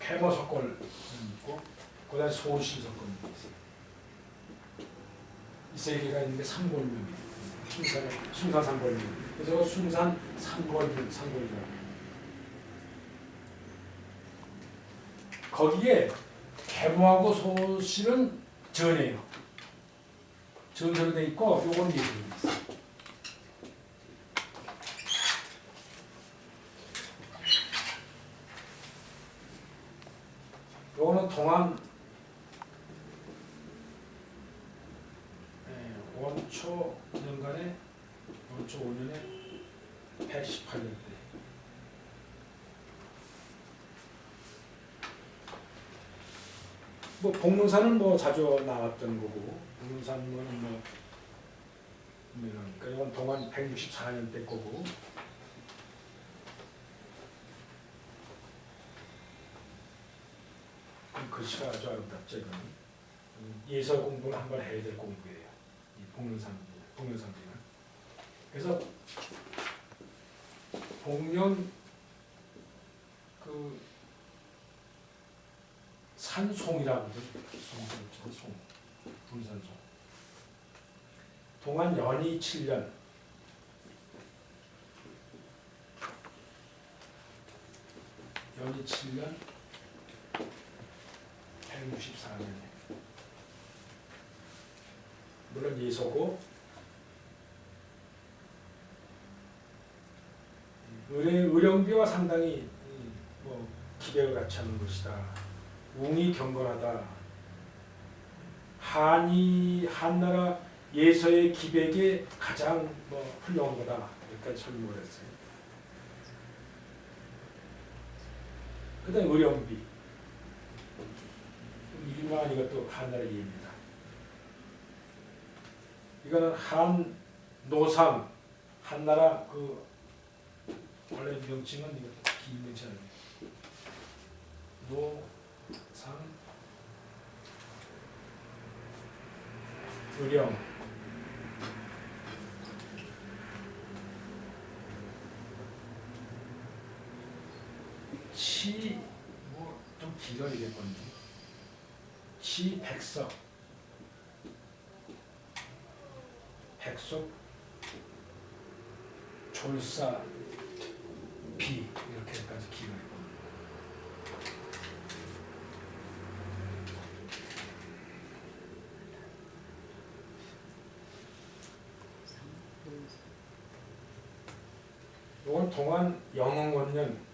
해머석골 있고 그다음에 소실석골이 있어요. 이 세 개가 있는데 삼골명이에요. 숭산 삼골명. 그래서 숭산 삼골이라고. 거기에 계모하고 소실은 전이에요. 전으로 돼 있고 요거는 예술이 있어요. 요거는 동안 원초 년간에 원초 5년에 118년대. 뭐 복문산은 뭐 자주 나왔던 거고 복문산은 뭐 그러니까 이건 동안 164년대 거고 글씨가 아주 아름답죠. 이거는 예설 공부를 한번 해야 될 공부예요. 이 복면산비는. 그래서 복면 그 산송이라고 하죠. 송, 분산송. 동안 연이 7년. 연이 7년 164년에. 물론 예서고 의령비와 상당히 뭐 기백을 같이 하는 것이다. 웅이 경건하다. 한나라 예서의 기백이 가장 뭐 훌륭한 거다. 이렇게 설명을 했어요. 그 다음에 의령비. 유명한 이것도 한나라 예입니다. 이거는 한 노상 한나라 그 원래 명칭은 이거 긴 명칭 아니에요. 노상 의령 치 뭐 좀 길어야겠건데 치 백석 백석 졸사 비 이렇게까지 기록이 있습니다. 이건 동안 영흥원년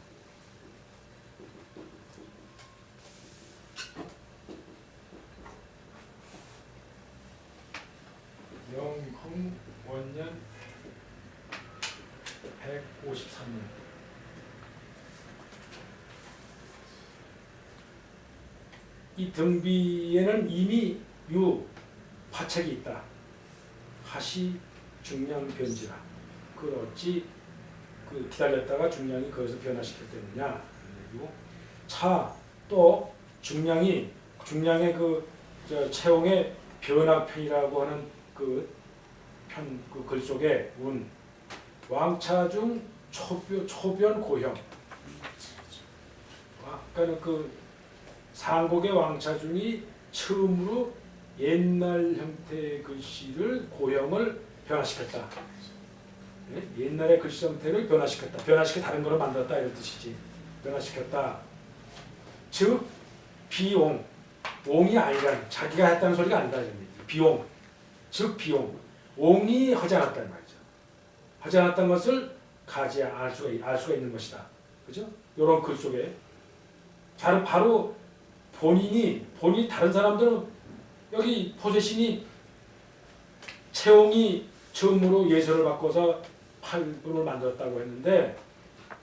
영흥원년 153년 이 등비에는 이미 파책이 있다. 하시 중량 변지라. 그걸 어찌 기다렸다가 중량이 거기서 변화시켰기 때문이냐. 그리고 또 중량의 채용의 변화편이라고 하는 그 글 속에 왕차중 초변 고형. 아까는 그 상곡의 왕차중이 처음으로 옛날 형태의 글씨를 고형을 변화시켰다. 네? 옛날의 글씨 형태를 변화시켰다. 변화시켜 다른 거로 만들었다 이런 뜻이지. 변화시켰다. 즉 비옹. 옹이 아니라 자기가 했다는 소리가 아니다. 비옹. 즉 비옹. 옹이 하지 않았다는 말이죠. 하지 않았다는 것을 가지야 알 수가 있는 것이다. 그죠? 이런 글 속에 바로 본인이 다른 사람들은 여기 포세신이 채용이 처음으로 예서를 바꿔서 8분을 만들었다고 했는데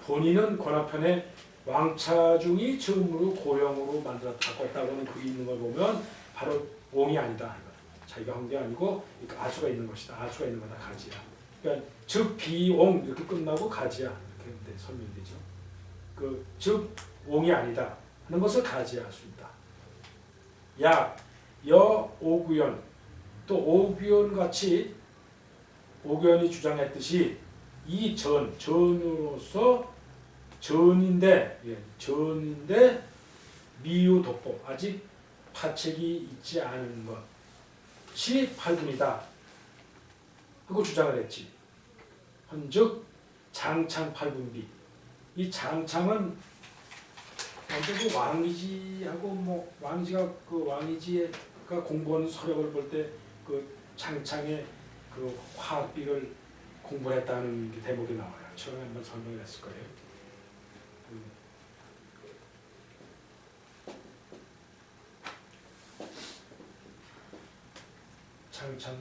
본인은 권하편에 왕차중이 처음으로 고형으로 바꿨다고 하는 글이 있는 걸 보면 바로 옹이 아니다. 자기가 한 게 아니고 알 수가 있는 것이다. 알 수가 있는 거다. 가지야. 그러니까 즉 비옹 이렇게 끝나고 가지야 이렇게 설명되죠. 즉 옹이 아니다 하는 것을 가지야 할 수 있다. 여 오구연 또 오구연 같이 오구연이 주장했듯이 이 전으로서 전인데 미유도법 아직 파책이 있지 않은 것이 팔분이다 하고 주장을 했지. 헌즉 장창 팔분비. 이 장창은 먼저 그 왕이지하고 왕이지가 그 왕이지가 공부한 서력을 볼 때 그 장창의 그 화학비를 공부했다는 대목이 나와요. 처음에 한번 설명했을 거예요. 장창이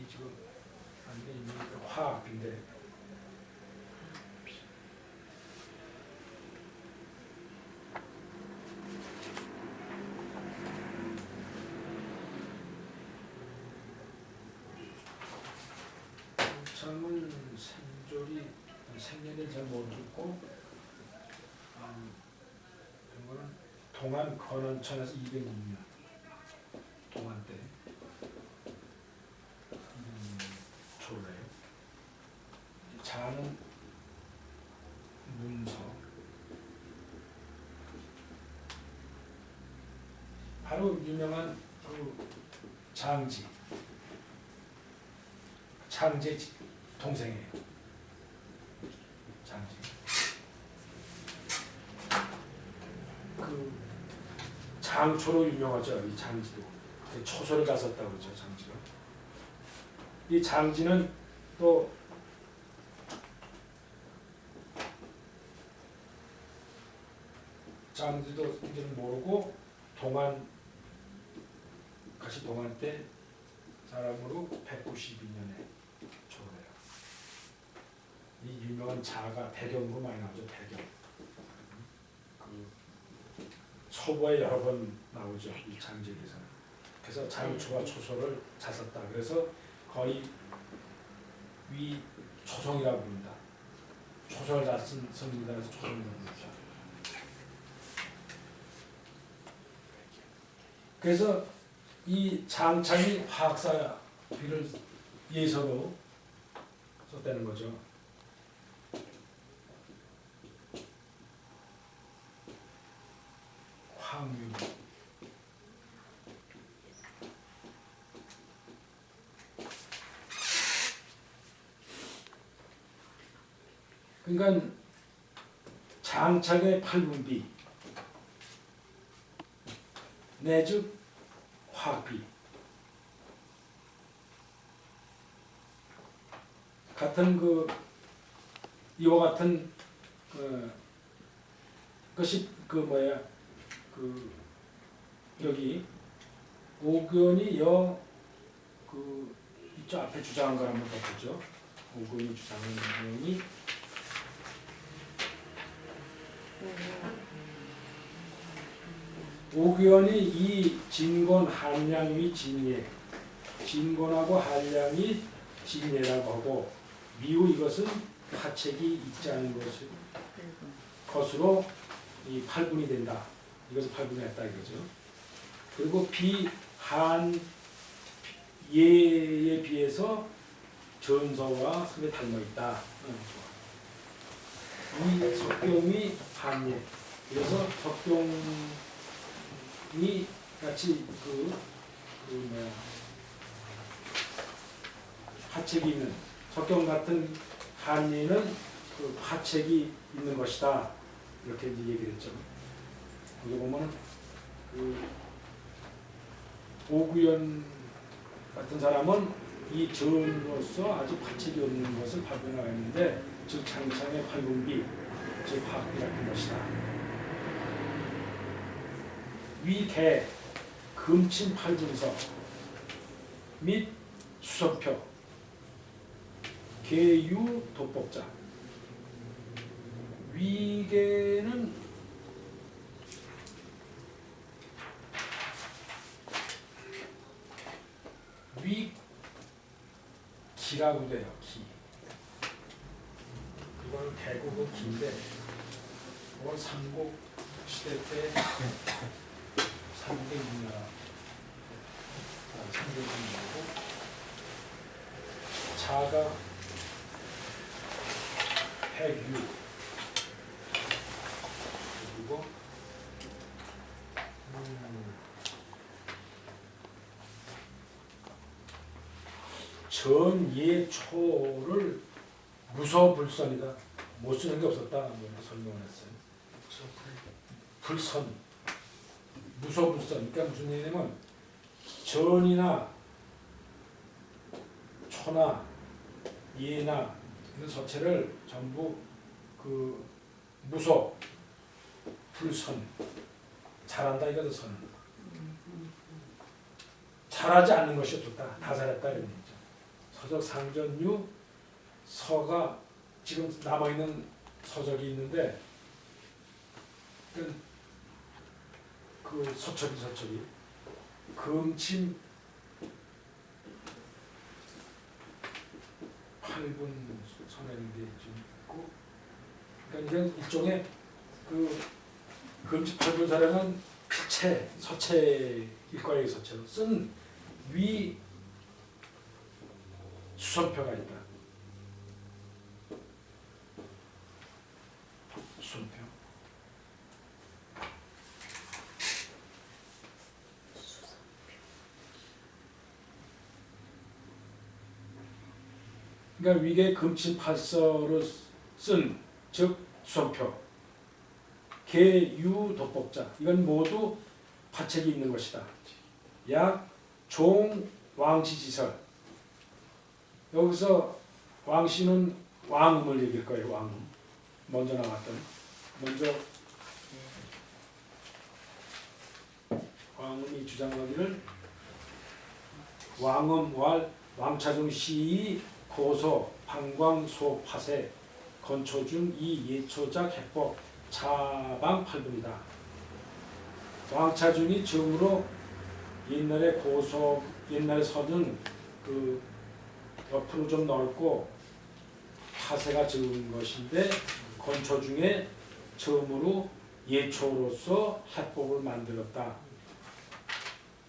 지금 완전히 화학인데 장창은 생졸이 생년을 잘 모르겠고 이거는 동안 건원천에서 206년 동안 때 초래요. 자는 문서. 바로 유명한 그 장지의 동생이에요. 장지. 그 장초로 유명하죠. 이 장지도. 초소를 갔었다고 그러죠. 장지가. 이 장지는 또 장지도 이제는 모르고 같이 동안 때 사람으로 192년에 초래해요. 이 유명한 자가 배경으로 많이 나오죠. 배경. 그 초보에 여러 번 나오죠. 이 장지에서는. 그래서 장초와 초소를 잤었다. 그래서 거의 위 초성이라고 부른다. 초성을 잤은 성이라서 초성이라고 부르죠. 그래서 이 장창이 화학사비를 예서로 썼다는 거죠. 황유. 그러니까 장창의 팔분비 내즉 화학비 같은 이와 같은 것이 여기 오견이 이쪽 앞에 주장한 걸 한번 더 보죠. 오견이 주장한 내용이 오견이 이 진곤 한량이 진예, 진곤하고 한량이 진예라고 하고 미후 이것은 파책이 있지 않은 것으로 이 팔분이 된다. 이것을 팔분했다 이거죠. 그리고 비한 예에 비해서 전서와 성에 닮아 있다. 이 석경이 한예. 그래서 석경이 같이 파책이 있는 석경 같은 한예는 그 파책이 있는 것이다. 이렇게 이제 얘기를 했죠. 여기 보면 오구연 같은 사람은 이 전으로서 아주 파책이 없는 것을 발견하였는데 즉 장창의 팔분비 즉 화학비라는 것이다. 위개 금친 팔분서 및 수서표 계유 도법자. 위계는 위기라고 돼요. 기. 이건 대국은 기인데 이건 삼국 시대 때 삼대문이라고 자가 핵유 그리고 전예초를 무서불선이다. 못 쓰는 게 없었다. 뭐 설명을 했어요. 불선, 무서불선. 그러니까 무슨 얘기냐면 전이나 초나 예나 이런 서체를 전부 그 무소, 불선, 잘한다 이거죠. 선. 잘하지 않는 것이 없었다. 다 잘했다 이런 얘기죠. 서적 상전유 서가 지금 남아있는 서적이 있는데 그 서척이 금침 8분 선행돼 있고, 그러니까 이건 일종의 그 금침 8분 선행은 필체, 서체 일과의 서체로 쓴 위 수선표가 있다. 수선표. 그러니까 위계 금침 8서로 쓴 즉 수선표. 개유 돋복자 이건 모두 파책이 있는 것이다. 약 종 왕시지설. 여기서 왕시는 왕음을 얘기할 거예요. 왕음. 먼저 나왔던. 먼저 왕음이 주장하기를 왕음왈 왕차중 시이 고소 방광소 파세 건초중 이 예초작 해법 차방 8분이다. 왕차중이 처음으로 옛날에 고소 옛날에 서는 그 옆으로 좀 넓고 파세가 적은 것인데 건초 중에 처음으로 예초로서 해법을 만들었다.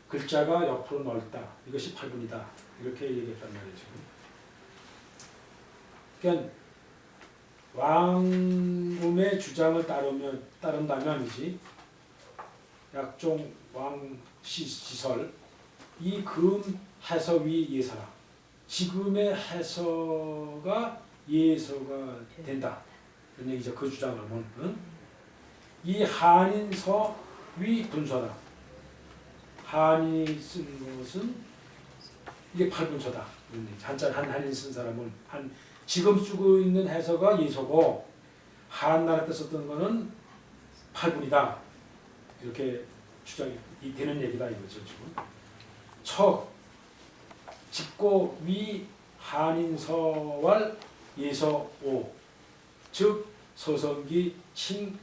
글자가 옆으로 넓다. 이것이 8분이다. 이렇게 얘기했단 말이죠. 그러니까 왕음의 주장을 따른다면이지 약종 왕시지설 이 금 해서위 예사라. 지금의 해서가 예서가 된다. 이런 얘기죠. 그 주장을 하면 이 한인서 위 분서다. 한인이 쓴 것은 이게 8분서다. 한자 한인 쓴 사람은 지금 쓰고 있는 해서가 예서고 한나라 때 썼던 거는 8분이다. 이렇게 주장이 되는 얘기다 이거죠. 지금 척 집고 위 한인서왈 예서오 즉 서성기 칭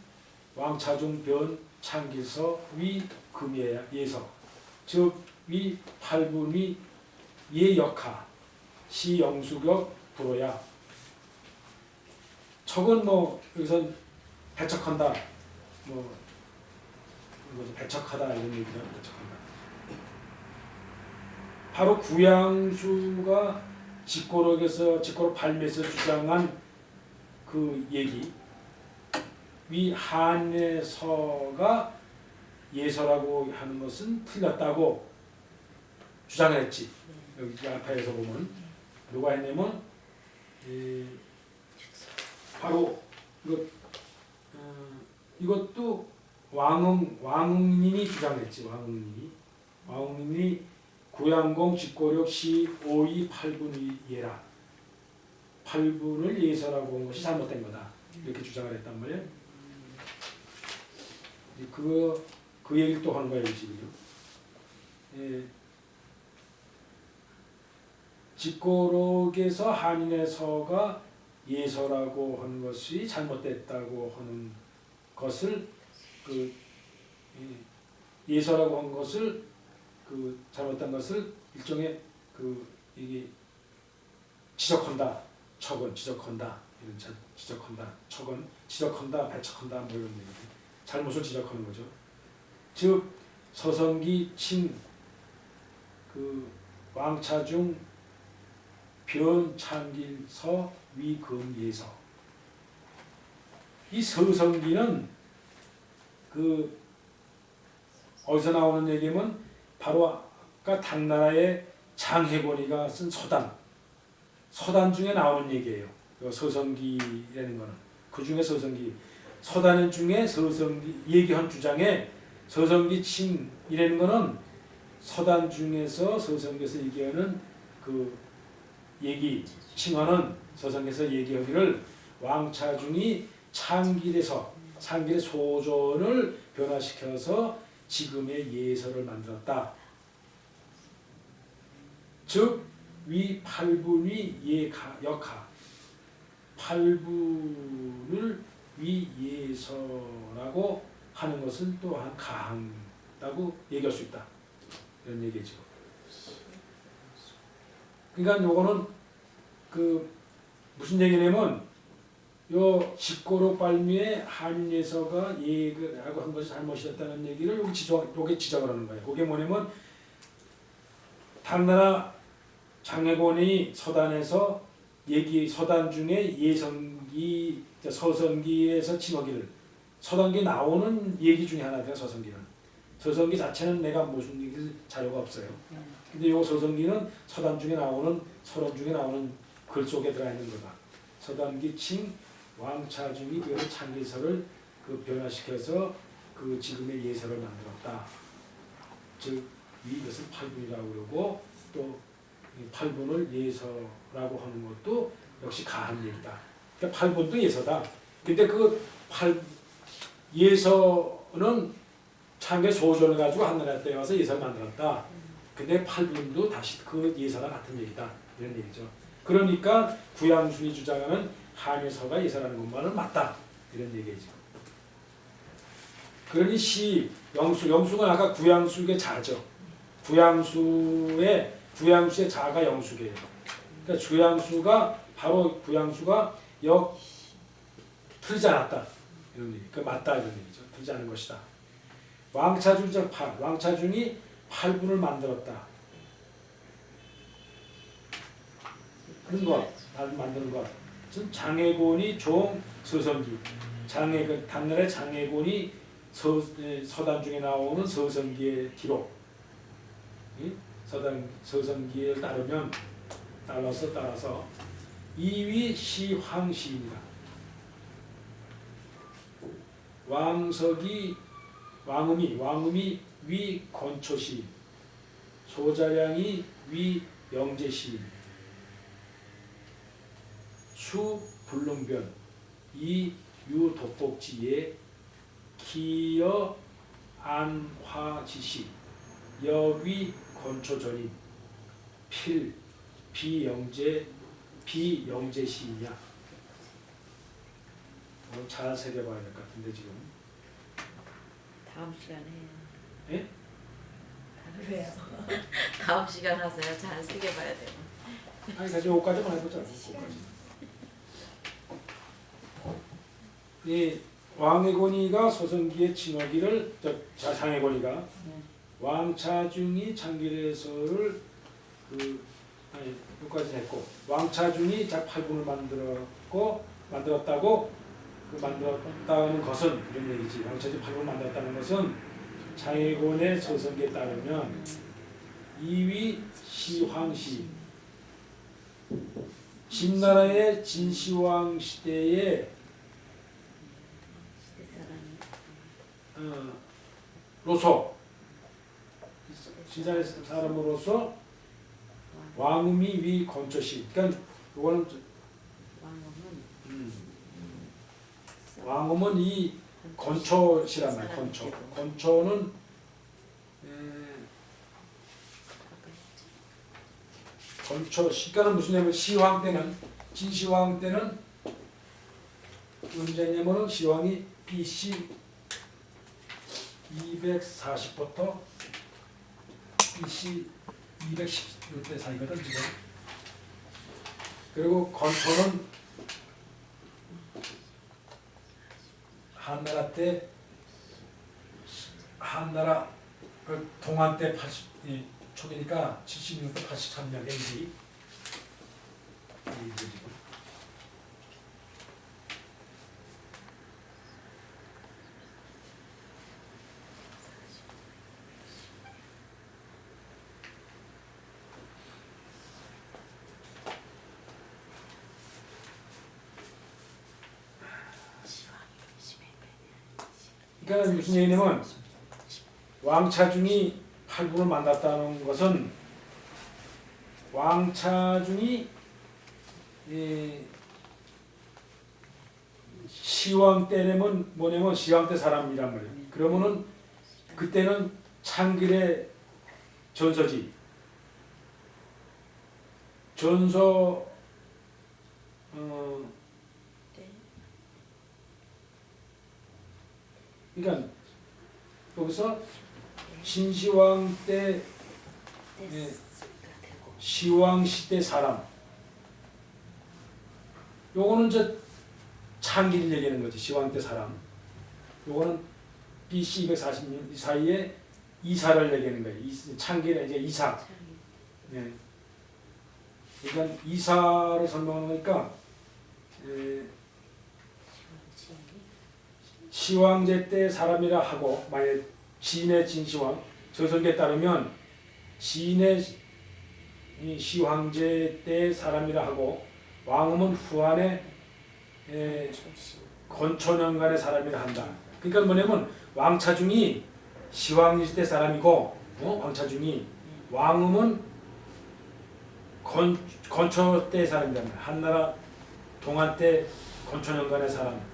왕차중 변 창길서 위 금예 예서 즉 위 8분위 예역하 시 영수격 불어야. 척은 뭐 여기선 배척한다, 뭐 배척하다 이런 얘기죠. 배척한다. 바로 구양수가 직고록 발매에서 주장한 그 얘기. 위 한의 서가 예서라고 하는 것은 틀렸다고 주장을 했지. 여기 앞에서 보면 누가 했냐면 바로 이것도 왕응님이 주장했지. 왕응님이 구양공 직고력 시 5이 8분이 예라. 8분을 예서라고 한 것이 잘못된 거다. 이렇게 주장을 했단 말이에요. 그 얘기를 또 하는 거예요, 지금. 직고록에서 한인의 서가 예서라고 하는 것이 잘못됐다고 하는 것을 예서라고 한 것을 잘못된 것을 일종의 이게 지적한다. 척은 지적한다. 이런 지적한다. 척은 지적한다. 배척한다. 뭐 이런 얘기. 잘못을 지적하는 거죠. 즉 서성기 칭 왕차중 변창길서 위금예서. 이 서성기는 어디서 나오는 얘기면 바로 아까 당나라의 장해권이가 쓴 서당, 서단 중에 나오는 얘기예요. 요 서성기라는 거는 그 중에 서성기 서단 중에 서성기 얘기한 주장에 서성기 칭이라는 거는 서단 중에서 서성기에서 얘기하는 그 얘기 칭하는 서성기에서 얘기하기를 왕차중이 창길의 소존을 변화시켜서 지금의 예서를 만들었다. 즉 위 8분위 역하 8분을 위 예서라고 하는 것은 또한 가한다고 얘기할 수 있다. 이런 얘기죠. 그러니까 요거는 그 무슨 얘기냐면 요 직고로 빨미에 한예서가 예라고 한 것이 잘못이었다는 얘기를 요게 지적을 하는 거예요. 그게 뭐냐면 당나라 장해곤이 서단에서 서단 중에 예성기 서성기에서 칭하기를 서단기 나오는 얘기 중에 하나가 서성기는 서성기 자체는 내가 무슨 얘기 자료가 없어요. 근데 요 서성기는 서단 중에 나오는 서론 중에 나오는 글 속에 들어 있는 거다. 서단기 칭 왕차중이 그 창기서를 그 변화시켜서 그 지금의 예서를 만들었다. 즉 이것을 8분이라고 그러고 또 8분을 예서라고 하는 것도 역시 가한 얘기다. 그러니까 8분도 예서다. 근데 그 예서는 창계 소전을 가지고 한나라 때 와서 예서를 만들었다. 근데 8분도 다시 그 예서랑 같은 얘기다. 이런 얘기죠. 그러니까 구양순이 주장하는 한예서가 예서라는 것만은 맞다. 이런 얘기죠. 그러니 영수가 아까 구양수의 자죠. 구양수의 자가 영수계예요. 그러니까 구양수가 틀리지 않았다. 이런 얘기. 그러니까 맞다 이런 얘기죠. 틀리지 않은 것이다. 왕차중이 8분을 만들었다. 그런 것, 만드는 것. 장해곤이 종 서성기. 당나라의 장해곤이 서단 중에 나오는 서성기의 기록. 서성기에 따라서 이위 시황시입니다. 왕음이 위 건초시, 소자량이 위 영제시, 수 불능변, 이 유독복지에 기여 안화지시, 여위 건초전인, 필 비영제시이냐. 잘 새겨봐야 될 것 같은데 지금. 다음 시간에 예? 왜요? 다음 시간 하세요. 잘 새겨봐야 돼요. 아니 가지고 옷까지만 해보자. 이 왕해곤이가 서성기의 칭하기를 장해곤이가 왕차중이 창길에서를 여기까지 했고 왕차중이 8분을 만들었다고 만들었다는 것은 이런 얘기지. 왕차중이 8분을 만들었다는 것은 장해곤의 서성기에 따르면 이위 시황시 진나라의 진시황 시대에 로서 시자의 사람으로서 왕음이 위 건초시. 그러니까 이거는 왕음은 이 건초시란 말이야. 건초는 건초 시가는 무슨 얘기냐면 시황 때는 진시황 때는 언제냐면은 시황이 BC 240부터 BC 210 이때 사이거든 지금. 그리고 건초는 한나라 때 그 동안 때 80 초기니까 76부터 83년 AD. 그러니까 무슨 얘기냐면 왕차중이 팔분을 만났다는 것은 왕차중이 시왕 때면 뭐냐면 시왕 때 사람이란 말이에요. 그러면은 그때는 창길의 전서지 전서 그러니까 여기서 신시황 때 시황 시대 사람 요거는 저 창기를 얘기하는 거지. 시황 때 사람 요거는 BC 240년 사이에 이사를 얘기하는 거예요. 창기는 이제 이사. 네. 그러니까 이사를 설명하는 거니까 시황제 때 사람이라 하고 만약 시인의 진시황 저설기에 따르면 시인의 시황제 때 사람이라 하고 왕음은 후한의 건초년간의 사람이라 한다. 그러니까 뭐냐면 왕차중이 시황제 때 사람이고 왕차중이 왕음은 건초 때 사람이란 말이야. 한나라 동안 때 건초년간의 사람.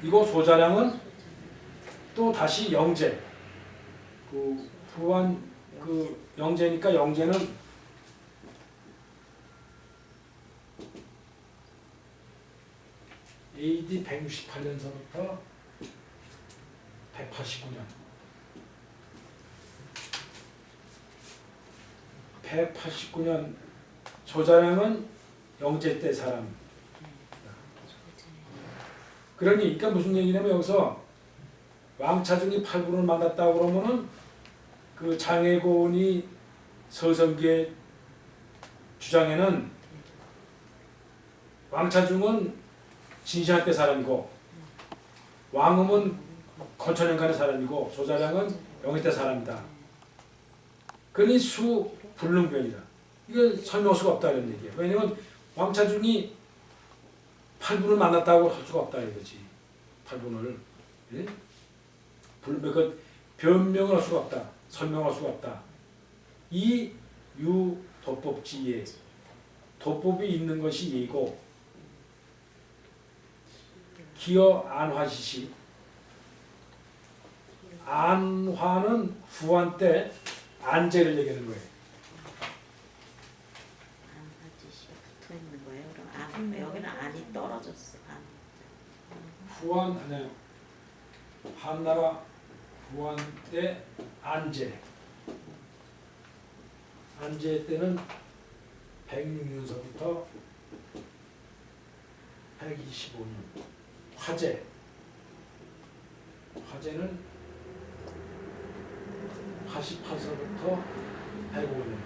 이거 소자량은 또 다시 영제. 그 후한 그 영제니까 영제는 AD 168년서부터 189년. 189년 소자량은 영제 때 사람. 그러니까 무슨 얘기냐면 여기서 왕차중이 팔분을 만났다고 그러면은 그 장해곤이 서성기의 주장에는 왕차중은 진시황 때 사람이고 왕음은 건천년간의 사람이고 소자량은 영의 때 사람이다. 그러니 수 불능변이다. 이거 설명할 수가 없다 이런 얘기예요. 왜냐면 왕차중이 팔분을 만났다고 할 수가 없다 이거지. 팔분을 예? 그 변명을 할 수가 없다. 설명할 수가 없다. 이 유 도법지예 도법이 있는 것이 예고 기어 안화시시 안화는 후한 때 안제를 얘기하는 거예요. 안화지시가 붙어 있는 거예요. 그럼 여기는 안이 떨어졌어. 후한 아니요. 한나라 후한 때 안제. 안제 때는 106년서부터 125년. 화제. 화제는 88서부터 105년.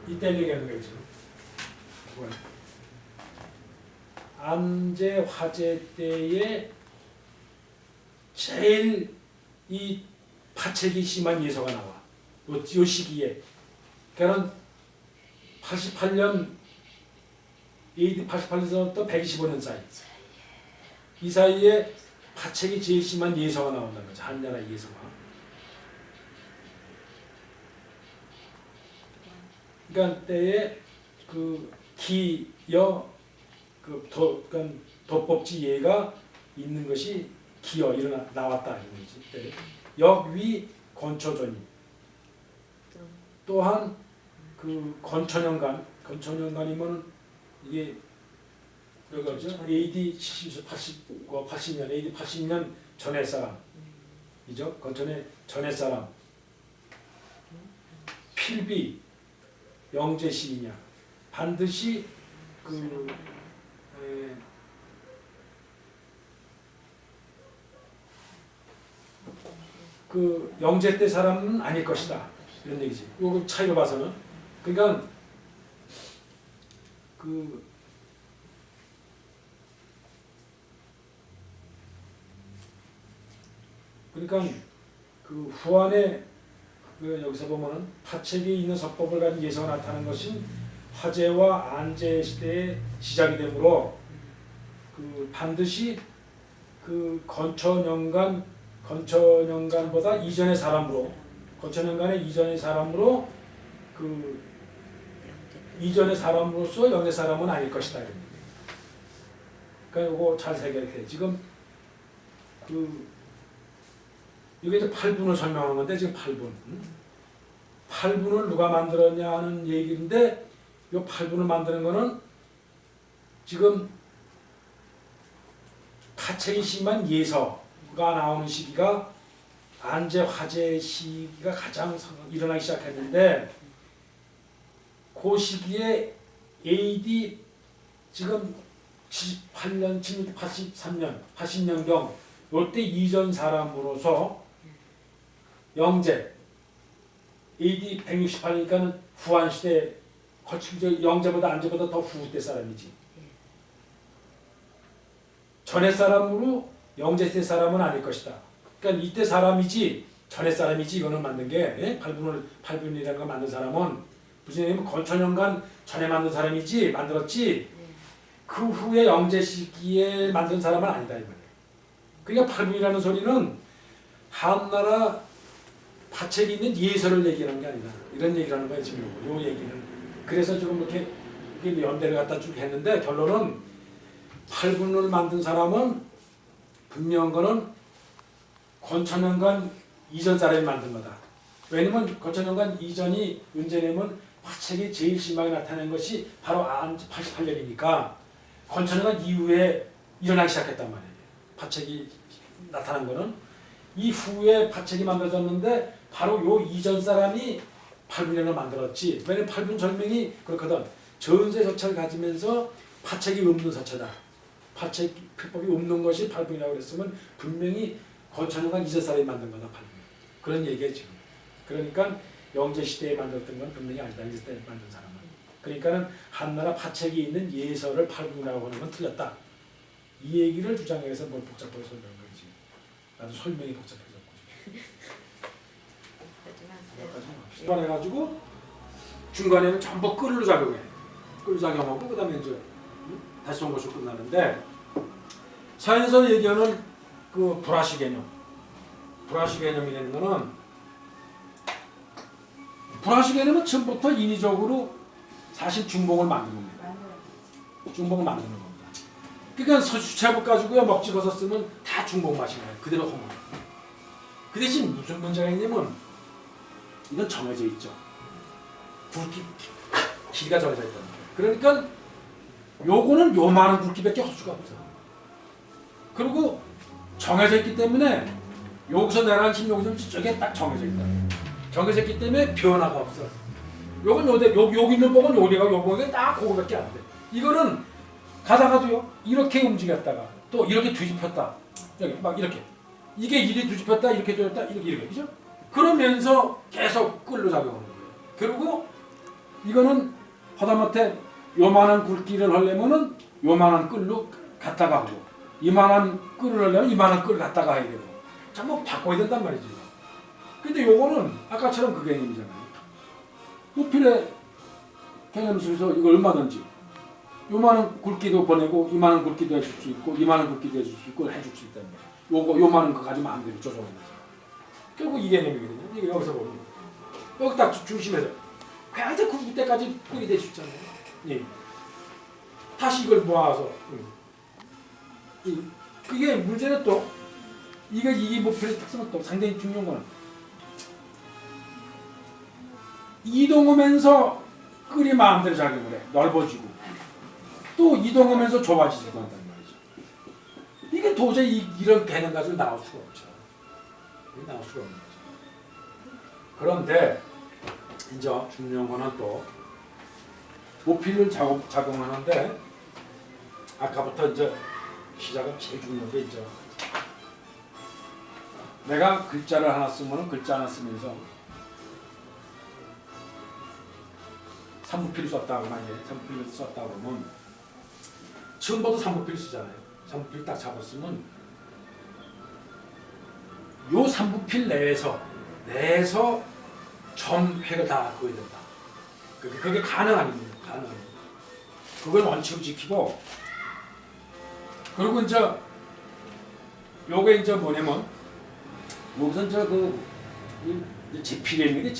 이때 얘기하는 거예요 지금. 안제 화제 때에 제일 이 파책이 심한 예서가 나와. 요 시기에. 그러니까 88년 AD 88년부터 125년 사이. 이 사이에 파책이 제일 심한 예서가 나온다는 거죠. 한나라 예서가. 그러니까 때에 그 기여 그러니까 도법지 예가 있는 것이 기어 나왔다 이런 거지. 역위 건초전이 또한 그 건초년간이면 이게 뭐죠? AD 80년 AD 80년 전의 사람이죠. 건천의 전의 사람 필비 영제 시이냐 반드시 그 영제 때 사람은 아닐 것이다 이런 얘기지. 요거 차이로 봐서는 그러니까 그 후한에 여기서 보면은 파책에 있는 서법을 가진 예서가 나타나는 것은 화제와 안제 시대의 시작이 되므로 그 반드시 그 건천연간보다 이전의 사람으로 건천연간의 이전의 사람으로 그 이전의 사람으로서 영의 사람은 아닐 것이다. 그러니까 이거 잘 새겨야 돼. 지금 그 이게 이제 8분을 설명하는 건데 지금 8분. 8분을 누가 만들었냐 하는 얘기인데 이 8분을 만드는 거는 지금 파책이 심한 예서가 나오는 시기가 안제 화재 시기가 가장 일어나기 시작했는데 그 시기에 AD 지금 78년, 76, 83년, 80년경 이때 이전 사람으로서 영제 AD 168이니까는 후한시대 거치기 영제보다 안제보다 더 후 때 사람이지. 전에 사람으로 영제 때 사람은 아닐 것이다. 그러니까 이때 사람이지 전에 사람이지 이거는 만든 게 8분이라는 걸 만든 사람은 무슨 얘기냐면 건천연간 전에 만든 사람이지 만들었지 그 후에 영제 시기에 만든 사람은 아니다 이 말이에요. 그러니까 8분이라는 소리는 한나라 파책이 있는 예서를 얘기하는 게 아니다. 이런 얘기를 하는 거예요 지금 요 얘기는. 그래서 지금 이렇게 연대를 갖다 쭉 했는데 결론은 8분을 만든 사람은 분명한 거는 건천연간 이전 사람이 만든 거다. 왜냐면 건천연간 이전이 문제냐면 파책이 제일 심하게 나타낸 것이 바로 88년이니까 건천연간 이후에 일어나기 시작했단 말이에요. 파책이 나타난 거는 이 후에 파책이 만들어졌는데 바로 요 이전 사람이 8분년을 만들었지. 왜냐면 8분 절명이 그렇거든. 전세 서체를 가지면서 파책이 없는 서체다. 파책 필법이 없는 것이 8분이라고 그랬으면 분명히 건천연간 이전 사람이 만든 거다. 8분. 그런 얘기예요 지금. 그러니까 영제 시대에 만들었던 건 분명히 아니다. 영제 시대에 만든 사람은. 그러니까는 한나라 파책이 있는 예서를 8분이라고 하는 건 틀렸다. 이 얘기를 주장해서 뭘 복잡하게 설명한 거지. 나도 설명이 복잡해졌고. 여기까지 해가지고 중간에는 전부 끌로 작용해. 끌로 작용하고 그 다음에 이제 다시 송곳이 끝나는데 서에서 얘기하는 그 불화시 개념. 불화시 개념이라는 거는 불화시 개념은 처음부터 인위적으로 사실 중복을 만드는 겁니다. 중복을 만드는 겁니다. 그러니까 수채국 가지고요 먹지 버섯 쓰면 다 중복 맛이 나요. 그대로 허물. 그 대신 무슨 문제가 있냐면 이건 정해져 있죠. 굵기 길이가 정해져 있다는 거예요. 그러니까 요거는 요만한 굵기밖에 할 수가 없어. 그리고 정해져 있기 때문에 여기서 내려간 힘 여기서 저게 딱 정해져 있다. 정해져 있기 때문에 변화가 없어. 요건 요대 여기 있는 복은 요리가 요거가 딱 그거밖에 안 돼. 이거는 가다가도요 이렇게 움직였다가 또 이렇게 뒤집혔다. 여기 막 이렇게 이게 이리 뒤집혔다 이렇게 뒤집혔다 이렇게 그죠? 그러면서 계속 끌로 작용하는 거예요. 그리고 이거는 하다못해 요만한 굵기를 하려면은 요만한 끌로 갖다가 하고 이만한 끌을 하려면 이만한 끌을 갖다가 해야 되고 전부 바꿔야 된단 말이지. 근데 요거는 아까처럼 그 개념이잖아요. 부필의 개념 속에서 이거 얼마든지 요만한 굵기도 보내고 이만한 굵기도 해줄 수 있고 이만한 굵기도 해줄 수 있고 해줄 수 있다는 거예요. 요만한 거 가지고 마음대로 조정하면서 결국 이 개념이거든요. 이게 여기서 보면 여기 딱 중심에서 굉장히 굵을 때까지 끌이 될 수 있잖아요. 예. 다시 이걸 모아서 그게 문제는 또 이 목표의 특성은 또 상당히 중요한 거는 이동하면서 끌이 마음대로 작용을 해. 넓어지고 또 이동하면서 좁아지기도 한단 말이죠. 이게 도저히 이런 개념 가지고 나올 수가 없죠. 나올 수가 없는 거죠. 그런데 이제 중요한 거는 또 모필을 작용하는데 아까부터 이제 시작은 제일 중요한 게 이제 내가 글자를 하나 쓰면 글자 하나 쓰면서 삼부필을 썼다고 만약에 삼부필을 썼다고 그러면 처음부터 삼부필을 쓰잖아요. 삼부필 딱 잡았으면 요 삼부필 내에서 점획을 다 그어야 된다. 그게 가능한 일이에요. 가능한 일. 그걸 원칙을 지키고 그리고 이제 요게 이제 뭐냐면 여기서 제필에 있는 게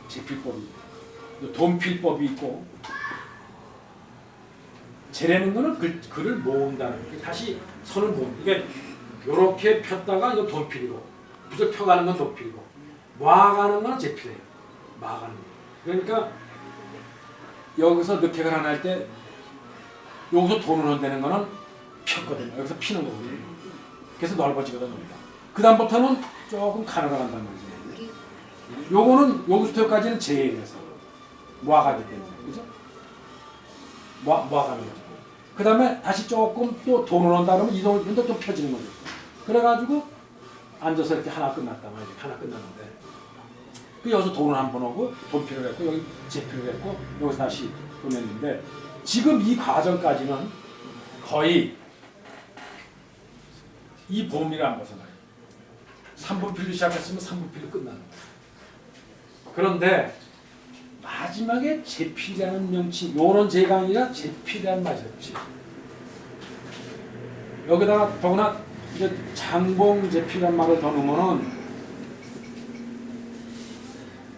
제필법이 돈필법이 있고 재라는 거는 글을 모은다는 다시 선을 모은 이게 요렇게 폈다가 이거 돈필이고 붓을 펴가는 건 돈필이고 모아가는 건 제필이에요. 모아가는 거. 그러니까 여기서 넣기를 하나 할 때 여기서 돈을 흔드는 거는 폈거든요. 여기서 피는 거거든요. 그래서 넓어지거든요. 그 다음부터는 조금 가늘어 간단 말이죠. 요거는 여기서부터까지는 제일에서 모아가기 때문에 그죠? 모아가는 거죠. 그 다음에 다시 조금 또 돈을 넣는다 그러면 이 돈을 또 펴지는 거죠. 그래가지고 앉아서 이렇게 하나 끝났단 말이죠. 하나 끝났는데 그 여기서 돈을 한 번 오고 돈 필요를 했고 여기 제필을 했고 여기서 다시 보냈는데 지금 이 과정까지는 거의 이 범위를 안 벗어나요. 3분필로 시작했으면 3분필로 끝나는 거예요. 그런데 마지막에 제필이라는 명칭, 요런 제가 아니라 제필이라는 말이 없지. 여기다가 더구나 이제 장봉 제필이라는 말을 더 넣으면은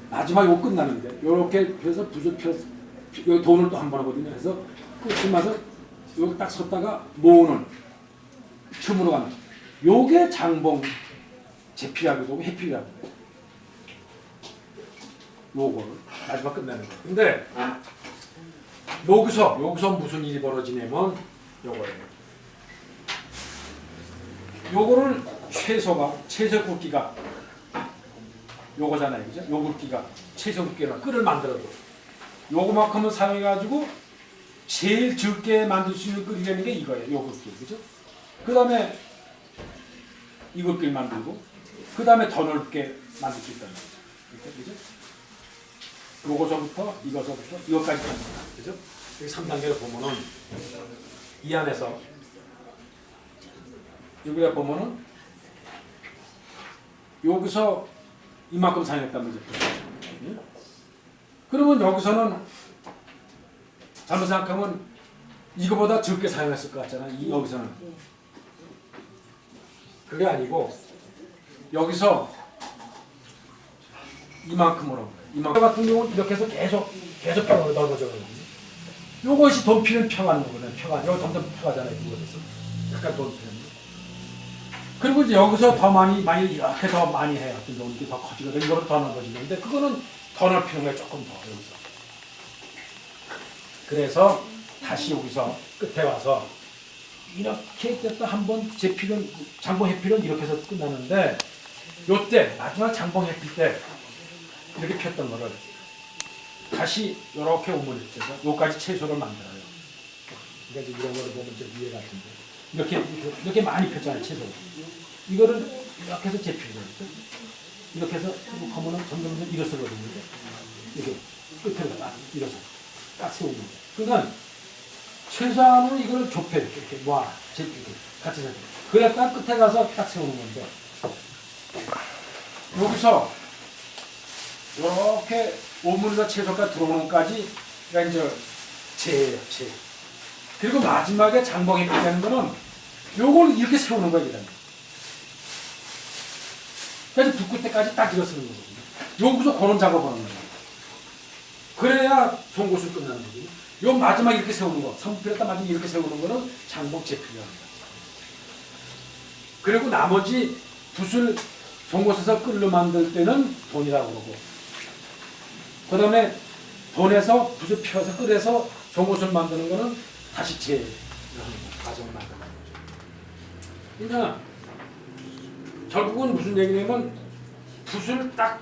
마지막 요 끝나는데 요렇게 해서 붓을 펴서 여기 돈을 또 한 번 하거든요. 그래서 끝이 마서 여기 딱 섰다가 모으는 춤으로 가는 요게 장봉 제필이라고 하고 해필이라고 해요. 요걸 마지막 끝내는 거예요. 근데 여기서 무슨 일이 벌어지냐면 요거예요. 요거를 최소 굵기가 요거잖아요. 그죠? 요 굵기가 최소 굵기가 끈을 만들어도 요거만큼은 사용해 가지고 제일 적게 만들 수 있는 끈이라는 게 이거예요. 요 굵기. 그죠? 그다음에 이 굵기를 만들고 그다음에 더 넓게 만들 수 있다는 거죠. 그죠? 요거서부터 이거서부터 이거까지 합니다. 그죠? 여기 3단계를 보면은 이 안에서 여기가 보면은 여기서 이만큼 사용했단 말이죠. 그러면 여기서는 잘못 생각하면 이거보다 적게 사용했을 것 같잖아요. 여기서는 그게 아니고 여기서 이만큼으로 이만큼 같은 경우는 이렇게 해서 계속 펴가 넓어져요. 요것이 돈피는 펴가는 거거든요. 여기 점점 펴가잖아요. 이거에서 약간 돈피는. 그리고 이제 여기서 더 많이 이렇게 더 많이 해요. 이게 더 커지거든요. 이거보다 더 넓어지는데 그거는 더 넓히는 거예요. 조금 더 여기서. 그래서 다시 여기서 끝에 와서 이렇게 됐다 한번 제필은 장봉 해필은 이렇게 해서 끝나는데 요때 마지막 장봉 해필 때 이렇게 폈던 거를 다시 이렇게 오므려서 요까지 채소를 만들어요. 그러니까 이런 거를 보면 이제 위에 같은데 이렇게 많이 폈잖아요. 채소를. 이거를 이렇게 해서 제필을 했죠. 이렇게 해서 하면은 점점 일어서거든요. 이렇게 끝에를 딱 일어서 딱 세우는 거예요. 그러니까 최소한으로 이걸 좁혀 이렇게 모아 제필 같이 세워. 그랬다 끝에 가서 딱 세우는 건데 여기서 이렇게 오물과 채소가 들어오는 것까지 그러니까 이제 제예요, 제. 그리고 마지막에 장봉이 되는 거는 요걸 이렇게 세우는 거예요. 그래서 두 끝에까지 딱 이거 쓰는 거거든요. 여기서 그런 작업을 하는 거예요. 그래야 송곳을 끝나는 거거든요. 요 마지막 이렇게 세우는 거, 3분필에다 마지막 이렇게 세우는 거는 장봉 제필이라고 합니다. 그리고 나머지 붓을 송곳에서 끌로 만들 때는 돈이라고 그러고 그 다음에 돈에서 붓을 펴서 끓여서 송곳을 만드는 거는 다시 제라는 과정을 만드는 거죠. 그러니까 결국은 무슨 얘기냐면 붓을 딱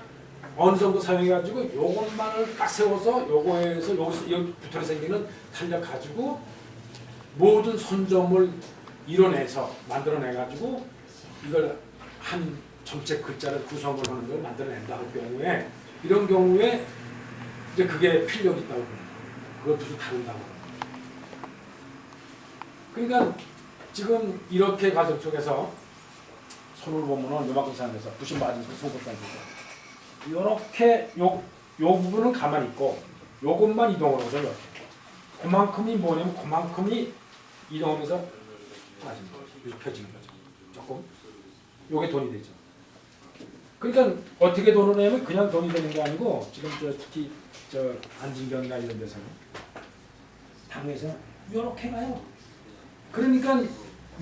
어느 정도 사용해가지고 요것만을 딱 세워서 요거에서 여기서 여기 붓으로 생기는 탄력 가지고 모든 손점을 이뤄내서 만들어내가지고 이걸 한 정책 글자를 구성을 하는 걸 만들어낸다 할 경우에 이런 경우에 이제 그게 필력이 있다고 합니다. 그걸 붓을 다룬다고 합니다. 그러니까 지금 이렇게 과정 속에서 손을 보면은 요만큼 사용해서 붓이 맞으면서 손톱 사용해서 이렇게 요 부분은 가만히 있고 요것만 이동을 하죠. 이렇게. 그만큼이 뭐냐면 그만큼이 이동하면서 빠지는 거죠. 이렇게 펴지는 거죠. 조금. 요게 돈이 되죠. 그러니까 어떻게 돈을 내면 그냥 돈이 되는 게 아니고 지금 특히 안진경이나 이런 데서는 당에서 요렇게 가요. 그러니까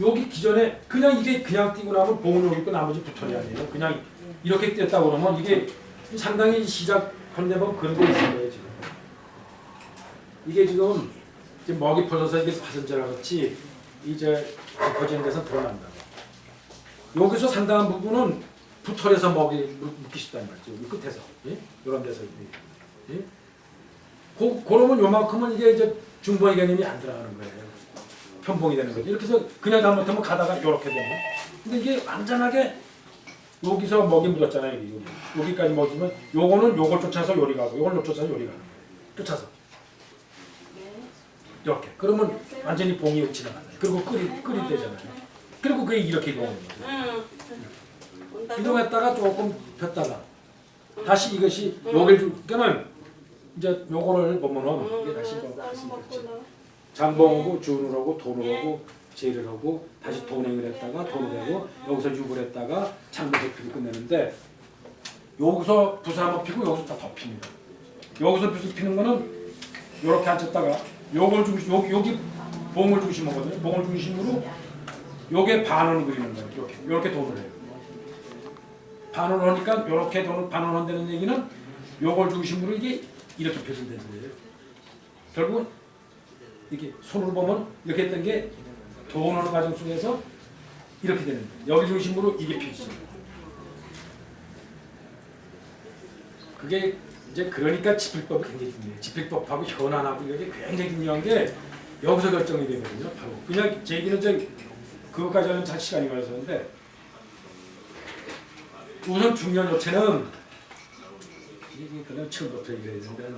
여기 기존에 그냥 이게 그냥 뛰고 나면 봉은 여기 있고 나머지 부털이 아니에요. 그냥 이렇게 뛰었다 그러면 이게 상당히 시작 컨대면 그런 게 있을 거예요 지금. 이게 지금 먹이 퍼져서 이게 파선자랑 같이 이제 퍼지는 데서 드러난다. 여기서 상당한 부분은 부털에서 먹이 묻기 쉽다는 말이죠. 여기 끝에서, 예? 이런 데서. 예? 그러면 요만큼은 이게 이제 중봉의 개념이 안 들어가는 거예요. 편봉이 되는 거죠. 이렇게 해서 그냥 잘못하면 가다가 이렇게 되는. 근데 이게 완전하게 여기서 먹이 묻었잖아요. 여기까지 먹으면 요거는 요걸 쫓아서 요리 가고 요걸 쫓아서 요리 가는 거예요. 쫓아서. 이렇게. 그러면 완전히 봉이 여기 지나가요. 그리고 끓이 되잖아요. 그리고 그게 이렇게 이동하는 거예요. 이동했다가 조금 폈다가 다시 이것이 여기를 그러니까는 이제 요거를 보면은 이게 다시 장봉하고 준을 하고 돈을 하고 제를 하고 다시 돈행을 했다가 돈을 하고 여기서 육을 했다가 장봉 피고 끝내는데 여기서 부사 한번 피고 여기서 다 덮입니다. 여기서 부사 피는 거는 이렇게 앉혔다가 요걸 중심 여기 봉을 중심하거든요. 봉을 중심으로 요게 반원을 그리는 거예요. 이렇게 돈을 해요. 반원을 하니까 이렇게 돈을 반원한다는 얘기는 요걸 중심으로 이게 이렇게 펴진다는 거예요. 결국은 이렇게 손으로 보면 이렇게 했던 게 돈하는 과정 속에서 이렇게 되는 거예요. 여기 중심으로 이게 펴지죠. 그게 이제 그러니까 지필법이 굉장히 중요해요. 지필법하고 현안하고 이게 굉장히 중요한 게 여기서 결정이 되거든요. 바로 그냥 제 얘기는 그것까지 하면 잘 시간이 걸렸었는데 우선 중요한 요체는 이게 그냥 처음부터 얘기해야 되는데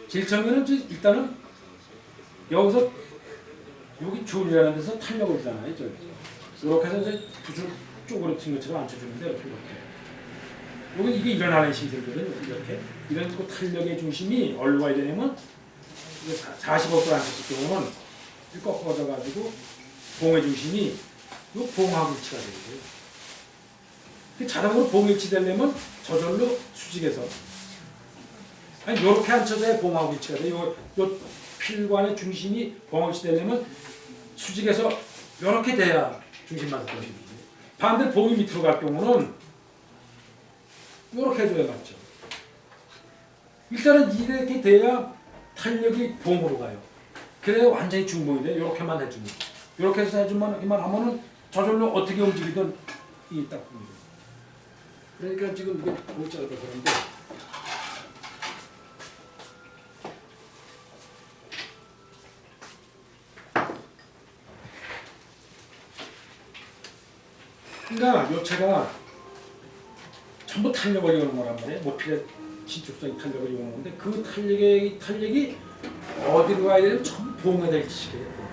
제일 처음에는 일단은 여기서 여기 줄이라는 데서 탄력을 주잖아요. 이렇게 해서 이제 붓을 쪼그려 튼 것처럼 앉혀주는데 이렇게 여기 이게 일어나는 시들거든요. 이렇게 이런 그 탄력의 중심이 어디로 가야 되냐면 45도 앉혔을 경우는 꺾어져 가지고 봉의 중심이 이 봉하고 위치가 되고요. 자동으로 봉이 위치되려면 저절로 수직에서 아니 이렇게 앉혀져야 봉하고 위치가 돼요. 요 필관의 중심이 봉하고 위치되려면 수직에서 이렇게 돼야 중심 맞을 것입니다. 반대 봉이 밑으로 갈 경우는 이렇게 해줘야 맞죠. 일단은 이렇게 돼야 탄력이 봉으로 가요. 그래야 완전히 중봉이 돼요. 이렇게만 해주면. 이렇게 해서 해주면 하면은 저절로 어떻게 움직이든 이 딱 보입니다. 그러니까 지금 이게 문자가 그런데 그러니까 요체가 전부 탄력을 이용하는 거란 말이에요. 모필의 신축성이 탄력을 이용하는 건데 그 탄력이 어디로 가야 되냐면 전부 봉에다 일치시켜야 돼요.